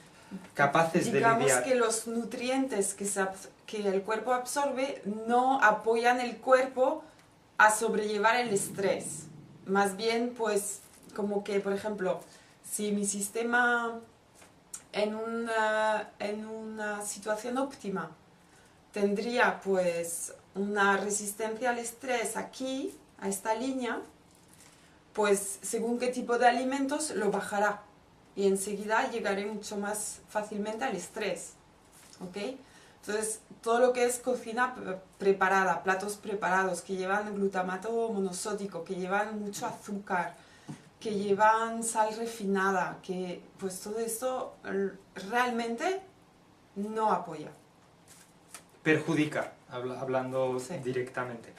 capaces de lidiar. Digamos que los nutrientes que el cuerpo absorbe no apoyan el cuerpo a sobrellevar el estrés. Más bien, pues, como que, por ejemplo, si mi sistema en una situación óptima tendría, pues, una resistencia al estrés aquí, a esta línea, pues, según qué tipo de alimentos, lo bajará. Y enseguida llegaré mucho más fácilmente al estrés. ¿Ok? Entonces, todo lo que es cocina preparada, platos preparados, que llevan glutamato monosódico, que llevan mucho azúcar, que llevan sal refinada, que pues todo esto realmente no apoya. Perjudica, hablando directamente.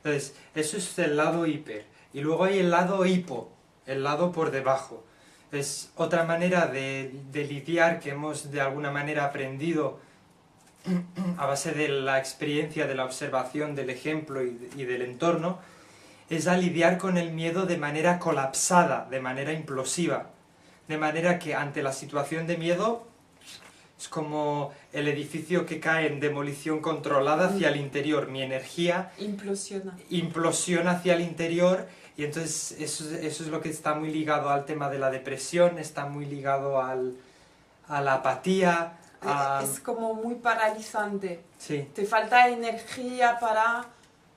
Entonces, eso es el lado hiper. Y luego hay el lado hipo, el lado por debajo. Es otra manera de lidiar que hemos de alguna manera aprendido a base de la experiencia, de la observación, del ejemplo y del entorno, es a lidiar con el miedo de manera colapsada, de manera implosiva. De manera que ante la situación de miedo es como el edificio que cae en demolición controlada hacia el interior. Mi energía implosiona hacia el interior, y entonces eso es lo que está muy ligado al tema de la depresión, está muy ligado a la apatía. Es como muy paralizante. Sí. Te falta energía para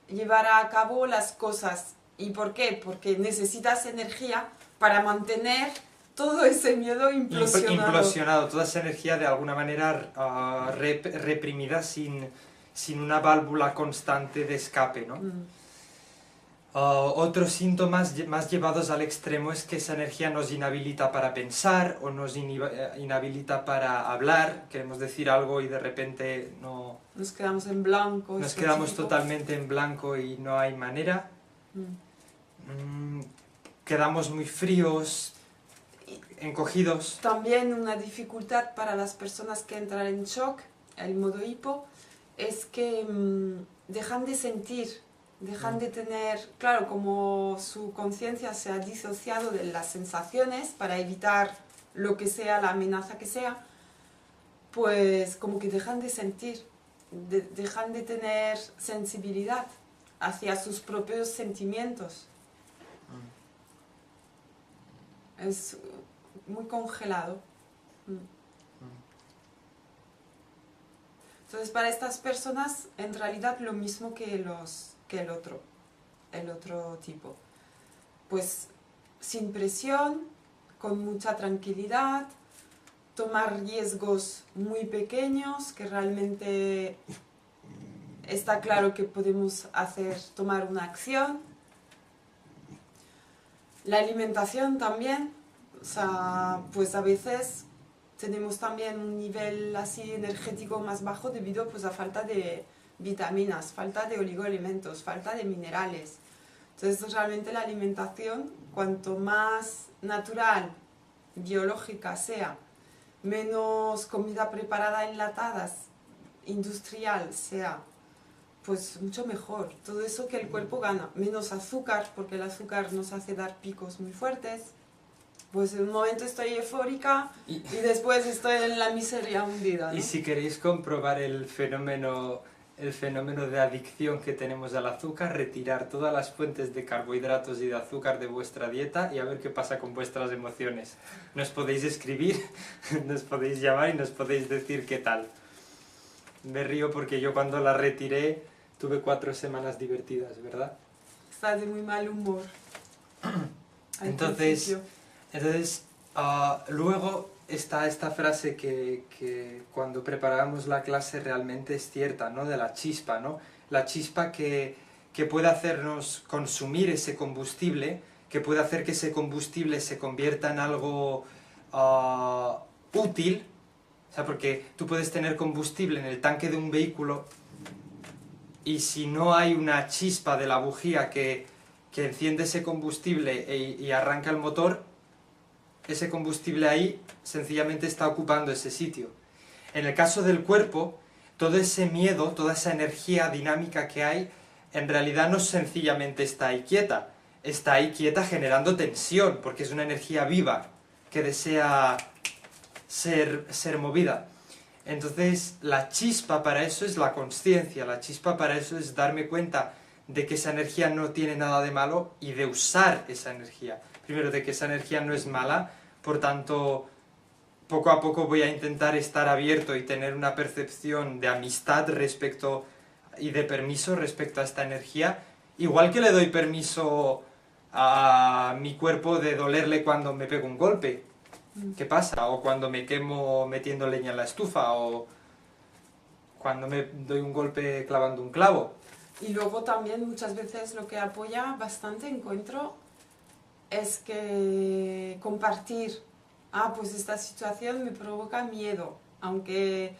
llevar a cabo las cosas. ¿Y por qué? Porque necesitas energía para mantener todo ese miedo implosionado. Toda esa energía de alguna manera reprimida sin una válvula constante de escape, ¿no? Otros síntomas más llevados al extremo es que esa energía nos inhabilita para pensar o nos inhabilita para hablar. Queremos decir algo y de repente no... Nos quedamos en blanco. Nos quedamos totalmente en blanco y no hay manera. Quedamos muy fríos, encogidos. También una dificultad para las personas que entran en shock, el modo hipo, es que dejan de sentir. Dejan de tener, claro, como su conciencia se ha disociado de las sensaciones para evitar lo que sea, la amenaza que sea, pues como que dejan de sentir, dejan de tener sensibilidad hacia sus propios sentimientos. Es muy congelado. Entonces para estas personas en realidad lo mismo que el otro tipo. Pues sin presión, con mucha tranquilidad, tomar riesgos muy pequeños que realmente está claro que podemos tomar una acción. La alimentación también, o sea, pues a veces tenemos también un nivel así energético más bajo debido pues a falta de vitaminas, falta de oligoelementos, falta de minerales. Entonces realmente la alimentación, cuanto más natural, biológica sea, menos comida preparada enlatadas, industrial sea, pues mucho mejor. Todo eso que el cuerpo gana. Menos azúcar, porque el azúcar nos hace dar picos muy fuertes. Pues en un momento estoy eufórica y después estoy en la miseria hundida, ¿no? Y si queréis comprobar el fenómeno de adicción que tenemos al azúcar, retirar todas las fuentes de carbohidratos y de azúcar de vuestra dieta y a ver qué pasa con vuestras emociones. Nos podéis escribir, nos podéis llamar y nos podéis decir qué tal. Me río porque yo cuando la retiré tuve 4 semanas divertidas, ¿verdad? Estás de muy mal humor. Entonces luego está esta frase que cuando preparábamos la clase realmente es cierta, ¿no? De la chispa, ¿no? La chispa que puede hacernos consumir ese combustible, que puede hacer que ese combustible se convierta en algo útil. O sea, porque tú puedes tener combustible en el tanque de un vehículo y si no hay una chispa de la bujía que enciende ese combustible y arranca el motor, ese combustible ahí sencillamente está ocupando ese sitio. En el caso del cuerpo, todo ese miedo, toda esa energía dinámica que hay, en realidad no sencillamente está ahí quieta generando tensión, porque es una energía viva que desea ser movida. Entonces la chispa para eso es la consciencia, la chispa para eso es darme cuenta de que esa energía no tiene nada de malo y de usar esa energía. Primero, de que esa energía no es mala, por tanto, poco a poco voy a intentar estar abierto y tener una percepción de amistad y de permiso respecto a esta energía, igual que le doy permiso a mi cuerpo de dolerle cuando me pego un golpe. ¿Qué pasa? O cuando me quemo metiendo leña en la estufa, o cuando me doy un golpe clavando un clavo. Y luego también muchas veces lo que apoya bastante encuentro es que compartir, pues esta situación me provoca miedo, aunque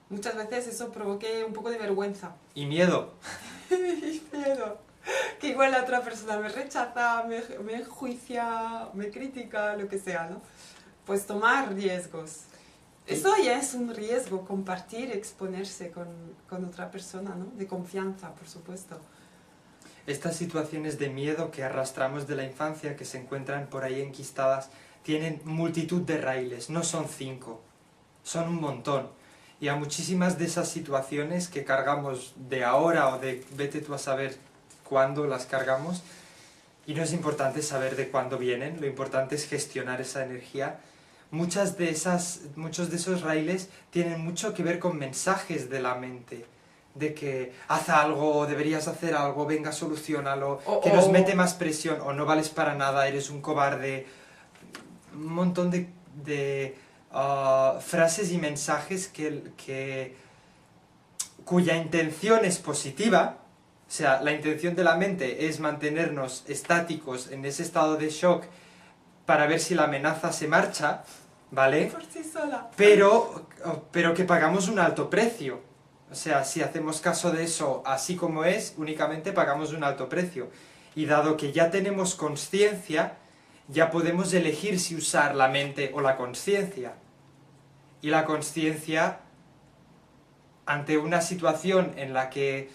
muchas veces eso provoque un poco de vergüenza. ¿Y miedo? Y miedo. Que igual la otra persona me rechaza, me enjuicia, me critica, lo que sea, ¿no? Pues tomar riesgos. Eso ya es un riesgo, compartir, exponerse con otra persona, ¿no? De confianza, por supuesto. Estas situaciones de miedo que arrastramos de la infancia, que se encuentran por ahí enquistadas, tienen multitud de raíles, no son 5, son un montón. Y a muchísimas de esas situaciones que cargamos de ahora o de vete tú a saber cuándo las cargamos, y no es importante saber de cuándo vienen, lo importante es gestionar esa energía. Muchos de esos raíles tienen mucho que ver con mensajes de la mente, de que haz algo, deberías hacer algo, venga, soluciónalo, que nos mete más presión, o no vales para nada, eres un cobarde. Un montón de frases y mensajes cuya intención es positiva. O sea, la intención de la mente es mantenernos estáticos en ese estado de shock para ver si la amenaza se marcha, ¿vale? Por sí sola. Pero que pagamos un alto precio. O sea, si hacemos caso de eso así como es, únicamente pagamos un alto precio. Y dado que ya tenemos consciencia, ya podemos elegir si usar la mente o la consciencia. Y la consciencia, ante una situación en la que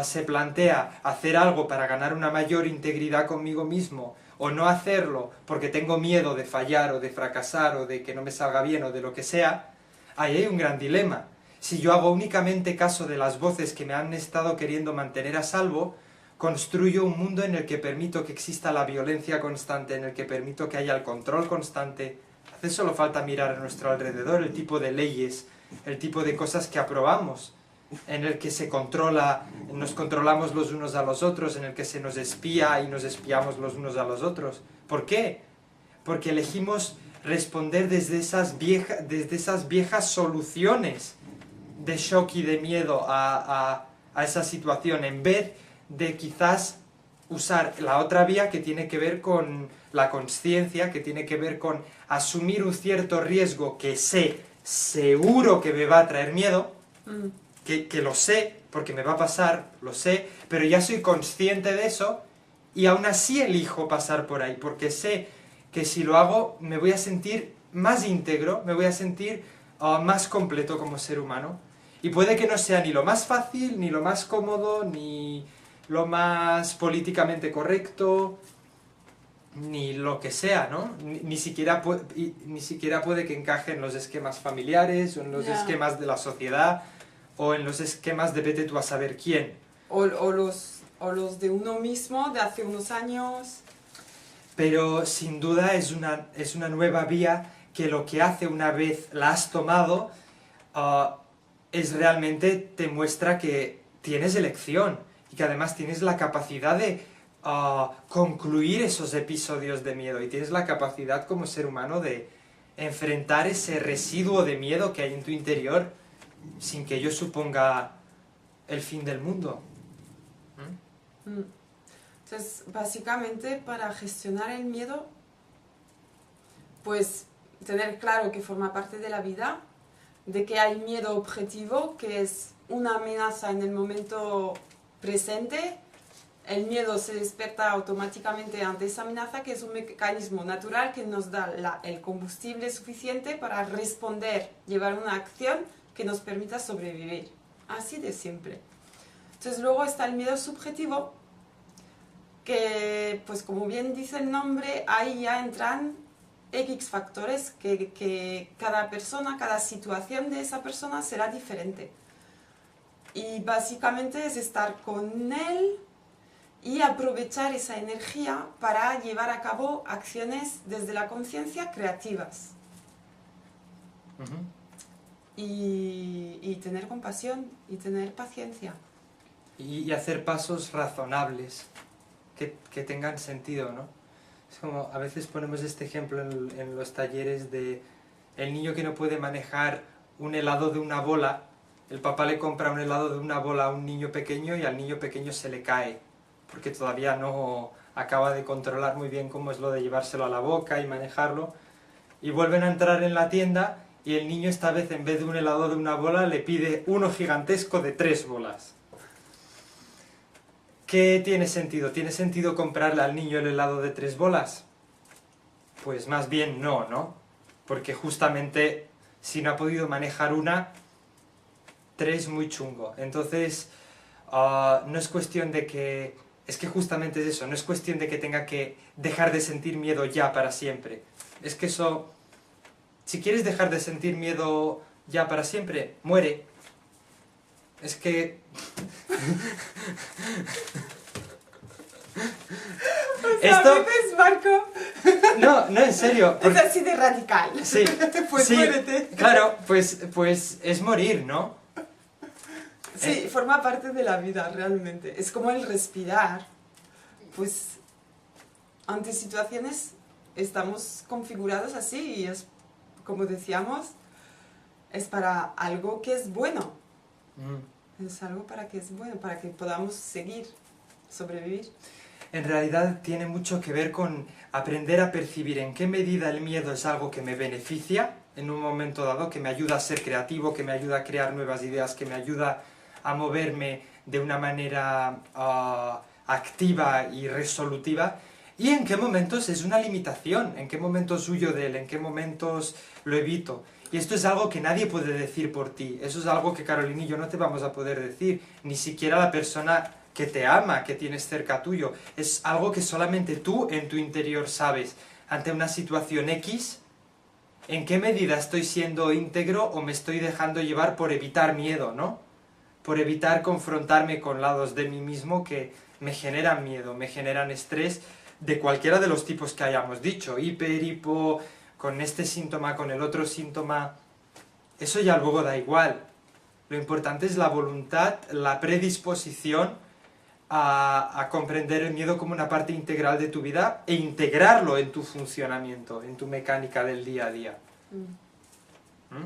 se plantea hacer algo para ganar una mayor integridad conmigo mismo, o no hacerlo porque tengo miedo de fallar o de fracasar o de que no me salga bien o de lo que sea, ahí hay un gran dilema. Si yo hago únicamente caso de las voces que me han estado queriendo mantener a salvo, construyo un mundo en el que permito que exista la violencia constante, en el que permito que haya el control constante. A veces solo falta mirar a nuestro alrededor el tipo de leyes, el tipo de cosas que aprobamos. en el que se controla, nos controlamos los unos a los otros, en el que se nos espía y nos espiamos los unos a los otros. ¿Por qué? Porque elegimos responder desde esas viejas soluciones de shock y de miedo a esa situación, en vez de quizás usar la otra vía que tiene que ver con la consciencia, que tiene que ver con asumir un cierto riesgo que sé seguro que me va a traer miedo, que lo sé, porque me va a pasar, lo sé, pero ya soy consciente de eso y aún así elijo pasar por ahí, porque sé que si lo hago me voy a sentir más íntegro, me voy a sentir más completo como ser humano. Y puede que no sea ni lo más fácil, ni lo más cómodo, ni lo más políticamente correcto, ni lo que sea, ¿no? Ni siquiera puede que encaje en los esquemas familiares, o en los esquemas de la sociedad, o en los esquemas de vete tú a saber quién. O los de uno mismo, de hace unos años. Pero sin duda es una nueva vía que lo que hace una vez la has tomado es realmente te muestra que tienes elección y que además tienes la capacidad de concluir esos episodios de miedo y tienes la capacidad como ser humano de enfrentar ese residuo de miedo que hay en tu interior sin que ello suponga el fin del mundo. Entonces, básicamente, para gestionar el miedo, pues tener claro que forma parte de la vida, de que hay miedo objetivo, que es una amenaza en el momento presente. El miedo se despierta automáticamente ante esa amenaza, que es un mecanismo natural que nos da el combustible suficiente para responder, llevar una acción que nos permita sobrevivir. Así de simple. Entonces luego está el miedo subjetivo, que pues como bien dice el nombre, ahí ya entran X factores que cada persona, cada situación de esa persona será diferente. Y básicamente es estar con él y aprovechar esa energía para llevar a cabo acciones desde la conciencia creativas. Y tener compasión y tener paciencia. Y hacer pasos razonables, que tengan sentido, ¿no? Es como, a veces ponemos este ejemplo en los talleres de el niño que no puede manejar un helado de una bola, el papá le compra un helado de una bola a un niño pequeño y al niño pequeño se le cae, porque todavía no acaba de controlar muy bien cómo es lo de llevárselo a la boca y manejarlo, y vuelven a entrar en la tienda y el niño esta vez en vez de un helado de una bola le pide uno gigantesco de 3 bolas. ¿Qué tiene sentido? ¿Tiene sentido comprarle al niño el helado de 3 bolas? Pues más bien no, ¿no? Porque justamente si no ha podido manejar una, 3 muy chungo. Entonces, no es cuestión de que... Es que justamente es eso, no es cuestión de que tenga que dejar de sentir miedo ya para siempre. Es que eso... Si quieres dejar de sentir miedo ya para siempre, muere. Es que... Esto... ¿Ves, Marco? No, en serio. Porque... Es así de radical. Sí. Pues sí, muérete. Claro, pues es morir, ¿no? Sí, forma parte de la vida, realmente. Es como el respirar. Pues, ante situaciones estamos configurados así y es, como decíamos, es para algo que es bueno. Es algo para que es bueno, para que podamos seguir, sobrevivir. En realidad tiene mucho que ver con aprender a percibir en qué medida el miedo es algo que me beneficia en un momento dado, que me ayuda a ser creativo, que me ayuda a crear nuevas ideas, que me ayuda a moverme de una manera activa y resolutiva, y en qué momentos es una limitación, en qué momentos huyo de él, en qué momentos lo evito. Y esto es algo que nadie puede decir por ti, eso es algo que Carolina y yo no te vamos a poder decir, ni siquiera la persona que te ama, que tienes cerca tuyo. Es algo que solamente tú en tu interior sabes. Ante una situación X, ¿en qué medida estoy siendo íntegro o me estoy dejando llevar por evitar miedo, ¿no? Por evitar confrontarme con lados de mí mismo que me generan miedo, me generan estrés de cualquiera de los tipos que hayamos dicho, hiper, hipo, con este síntoma, con el otro síntoma. Eso ya luego da igual. Lo importante es la voluntad, la predisposición a comprender el miedo como una parte integral de tu vida e integrarlo en tu funcionamiento, en tu mecánica del día a día. ¿Mm?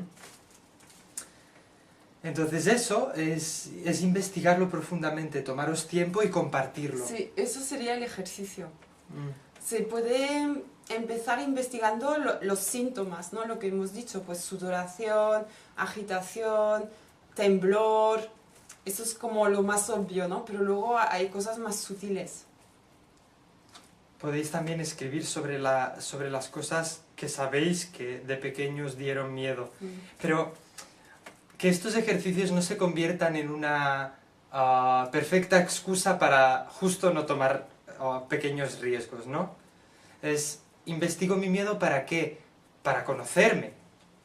Entonces eso es investigarlo profundamente, tomaros tiempo y compartirlo. Sí, eso sería el ejercicio. Mm. Se puede empezar investigando los síntomas, ¿no? Lo que hemos dicho, pues sudoración, agitación, temblor, eso es como lo más obvio, ¿no? Pero luego hay cosas más sutiles. Podéis también escribir sobre las cosas que sabéis que de pequeños dieron miedo. Pero que estos ejercicios no se conviertan en una perfecta excusa para justo no tomar pequeños riesgos, ¿no? Investigo mi miedo ¿para qué? Para conocerme,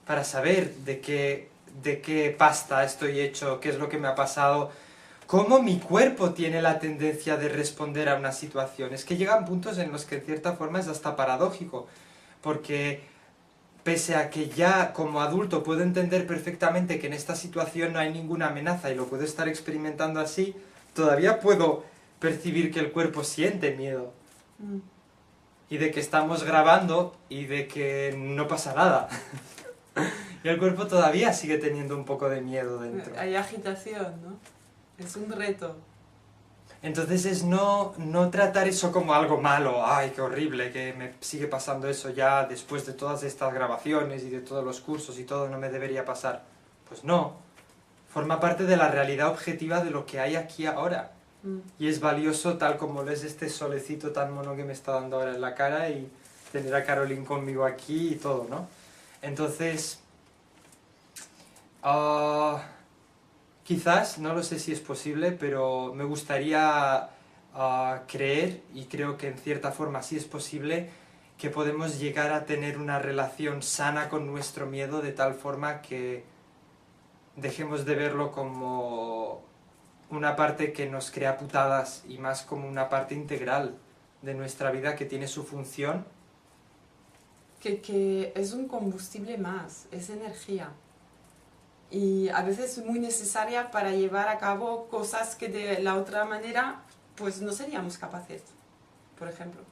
para saber de qué pasta estoy hecho, qué es lo que me ha pasado, cómo mi cuerpo tiene la tendencia de responder a una situación. Es que llegan puntos en los que en cierta forma es hasta paradójico, porque pese a que ya como adulto puedo entender perfectamente que en esta situación no hay ninguna amenaza y lo puedo estar experimentando así, todavía puedo percibir que el cuerpo siente miedo. Y de que estamos grabando y de que no pasa nada. Y el cuerpo todavía sigue teniendo un poco de miedo dentro. Hay agitación, ¿no? Es un reto. Entonces es no tratar eso como algo malo, ay, qué horrible, que me sigue pasando eso ya después de todas estas grabaciones y de todos los cursos y todo, no me debería pasar. Pues no, forma parte de la realidad objetiva de lo que hay aquí ahora. Y es valioso tal como lo es este solecito tan mono que me está dando ahora en la cara y tener a Caroline conmigo aquí y todo, ¿no? Entonces, quizás, no lo sé si es posible, pero me gustaría creer, y creo que en cierta forma sí es posible, que podemos llegar a tener una relación sana con nuestro miedo de tal forma que dejemos de verlo como una parte que nos crea putadas y más como una parte integral de nuestra vida que tiene su función. Que es un combustible más, es energía. Y a veces muy necesaria para llevar a cabo cosas que de la otra manera pues no seríamos capaces, por ejemplo.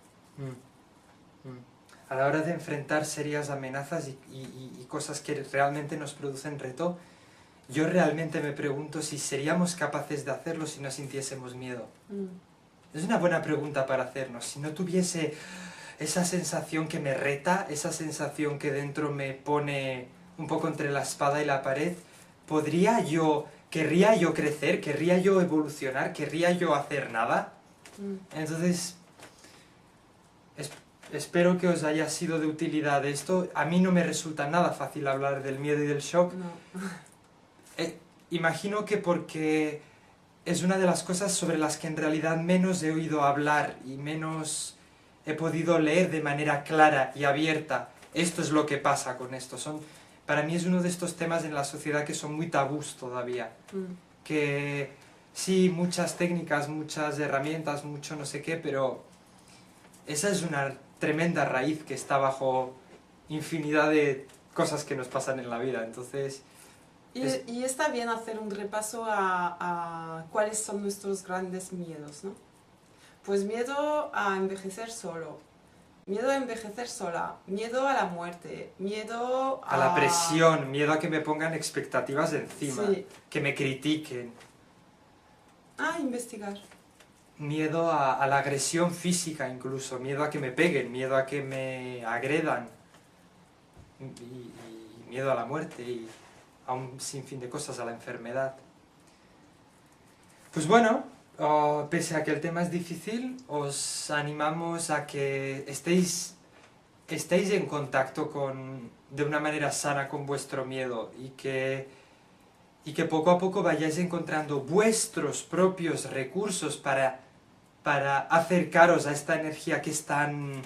A la hora de enfrentar serias amenazas y cosas que realmente nos producen reto, yo realmente me pregunto si seríamos capaces de hacerlo si no sintiésemos miedo. Es una buena pregunta para hacernos. Si no tuviese esa sensación que me reta, esa sensación que dentro me pone un poco entre la espada y la pared, querría yo crecer, querría yo evolucionar, querría yo hacer nada. Entonces, espero que os haya sido de utilidad esto. A mí no me resulta nada fácil hablar del miedo y del shock. No. Imagino que porque es una de las cosas sobre las que en realidad menos he oído hablar y menos he podido leer de manera clara y abierta. Esto es lo que pasa con esto. Para mí es uno de estos temas en la sociedad que son muy tabús todavía. Que sí, muchas técnicas, muchas herramientas, mucho no sé qué, pero esa es una tremenda raíz que está bajo infinidad de cosas que nos pasan en la vida. Entonces... Y está bien hacer un repaso a cuáles son nuestros grandes miedos, ¿no? Pues miedo a envejecer solo, miedo a envejecer sola, miedo a la muerte, miedo a la presión, miedo a que me pongan expectativas encima, sí. Que me critiquen. Investigar. Miedo a la agresión física incluso, miedo a que me peguen, miedo a que me agredan. Y miedo a la muerte y a un sinfín de cosas, a la enfermedad. Pues bueno, pese a que el tema es difícil, os animamos a que estéis en contacto de una manera sana con vuestro miedo y que poco a poco vayáis encontrando vuestros propios recursos para acercaros a esta energía que es tan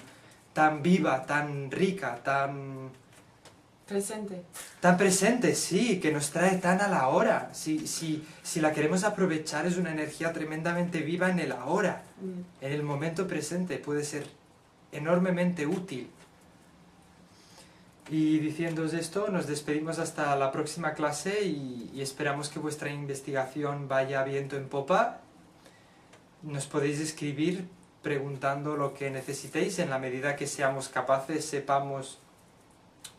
viva, tan rica, tan presente, sí, que nos trae tan a la hora. Si la queremos aprovechar, es una energía tremendamente viva en el ahora, en el momento presente, puede ser enormemente útil. Y diciéndoos esto, nos despedimos hasta la próxima clase y esperamos que vuestra investigación vaya viento en popa. Nos podéis escribir preguntando lo que necesitéis, en la medida que seamos capaces, sepamos,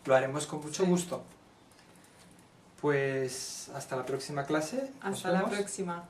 lo haremos con mucho gusto. Pues hasta la próxima clase. Hasta la próxima.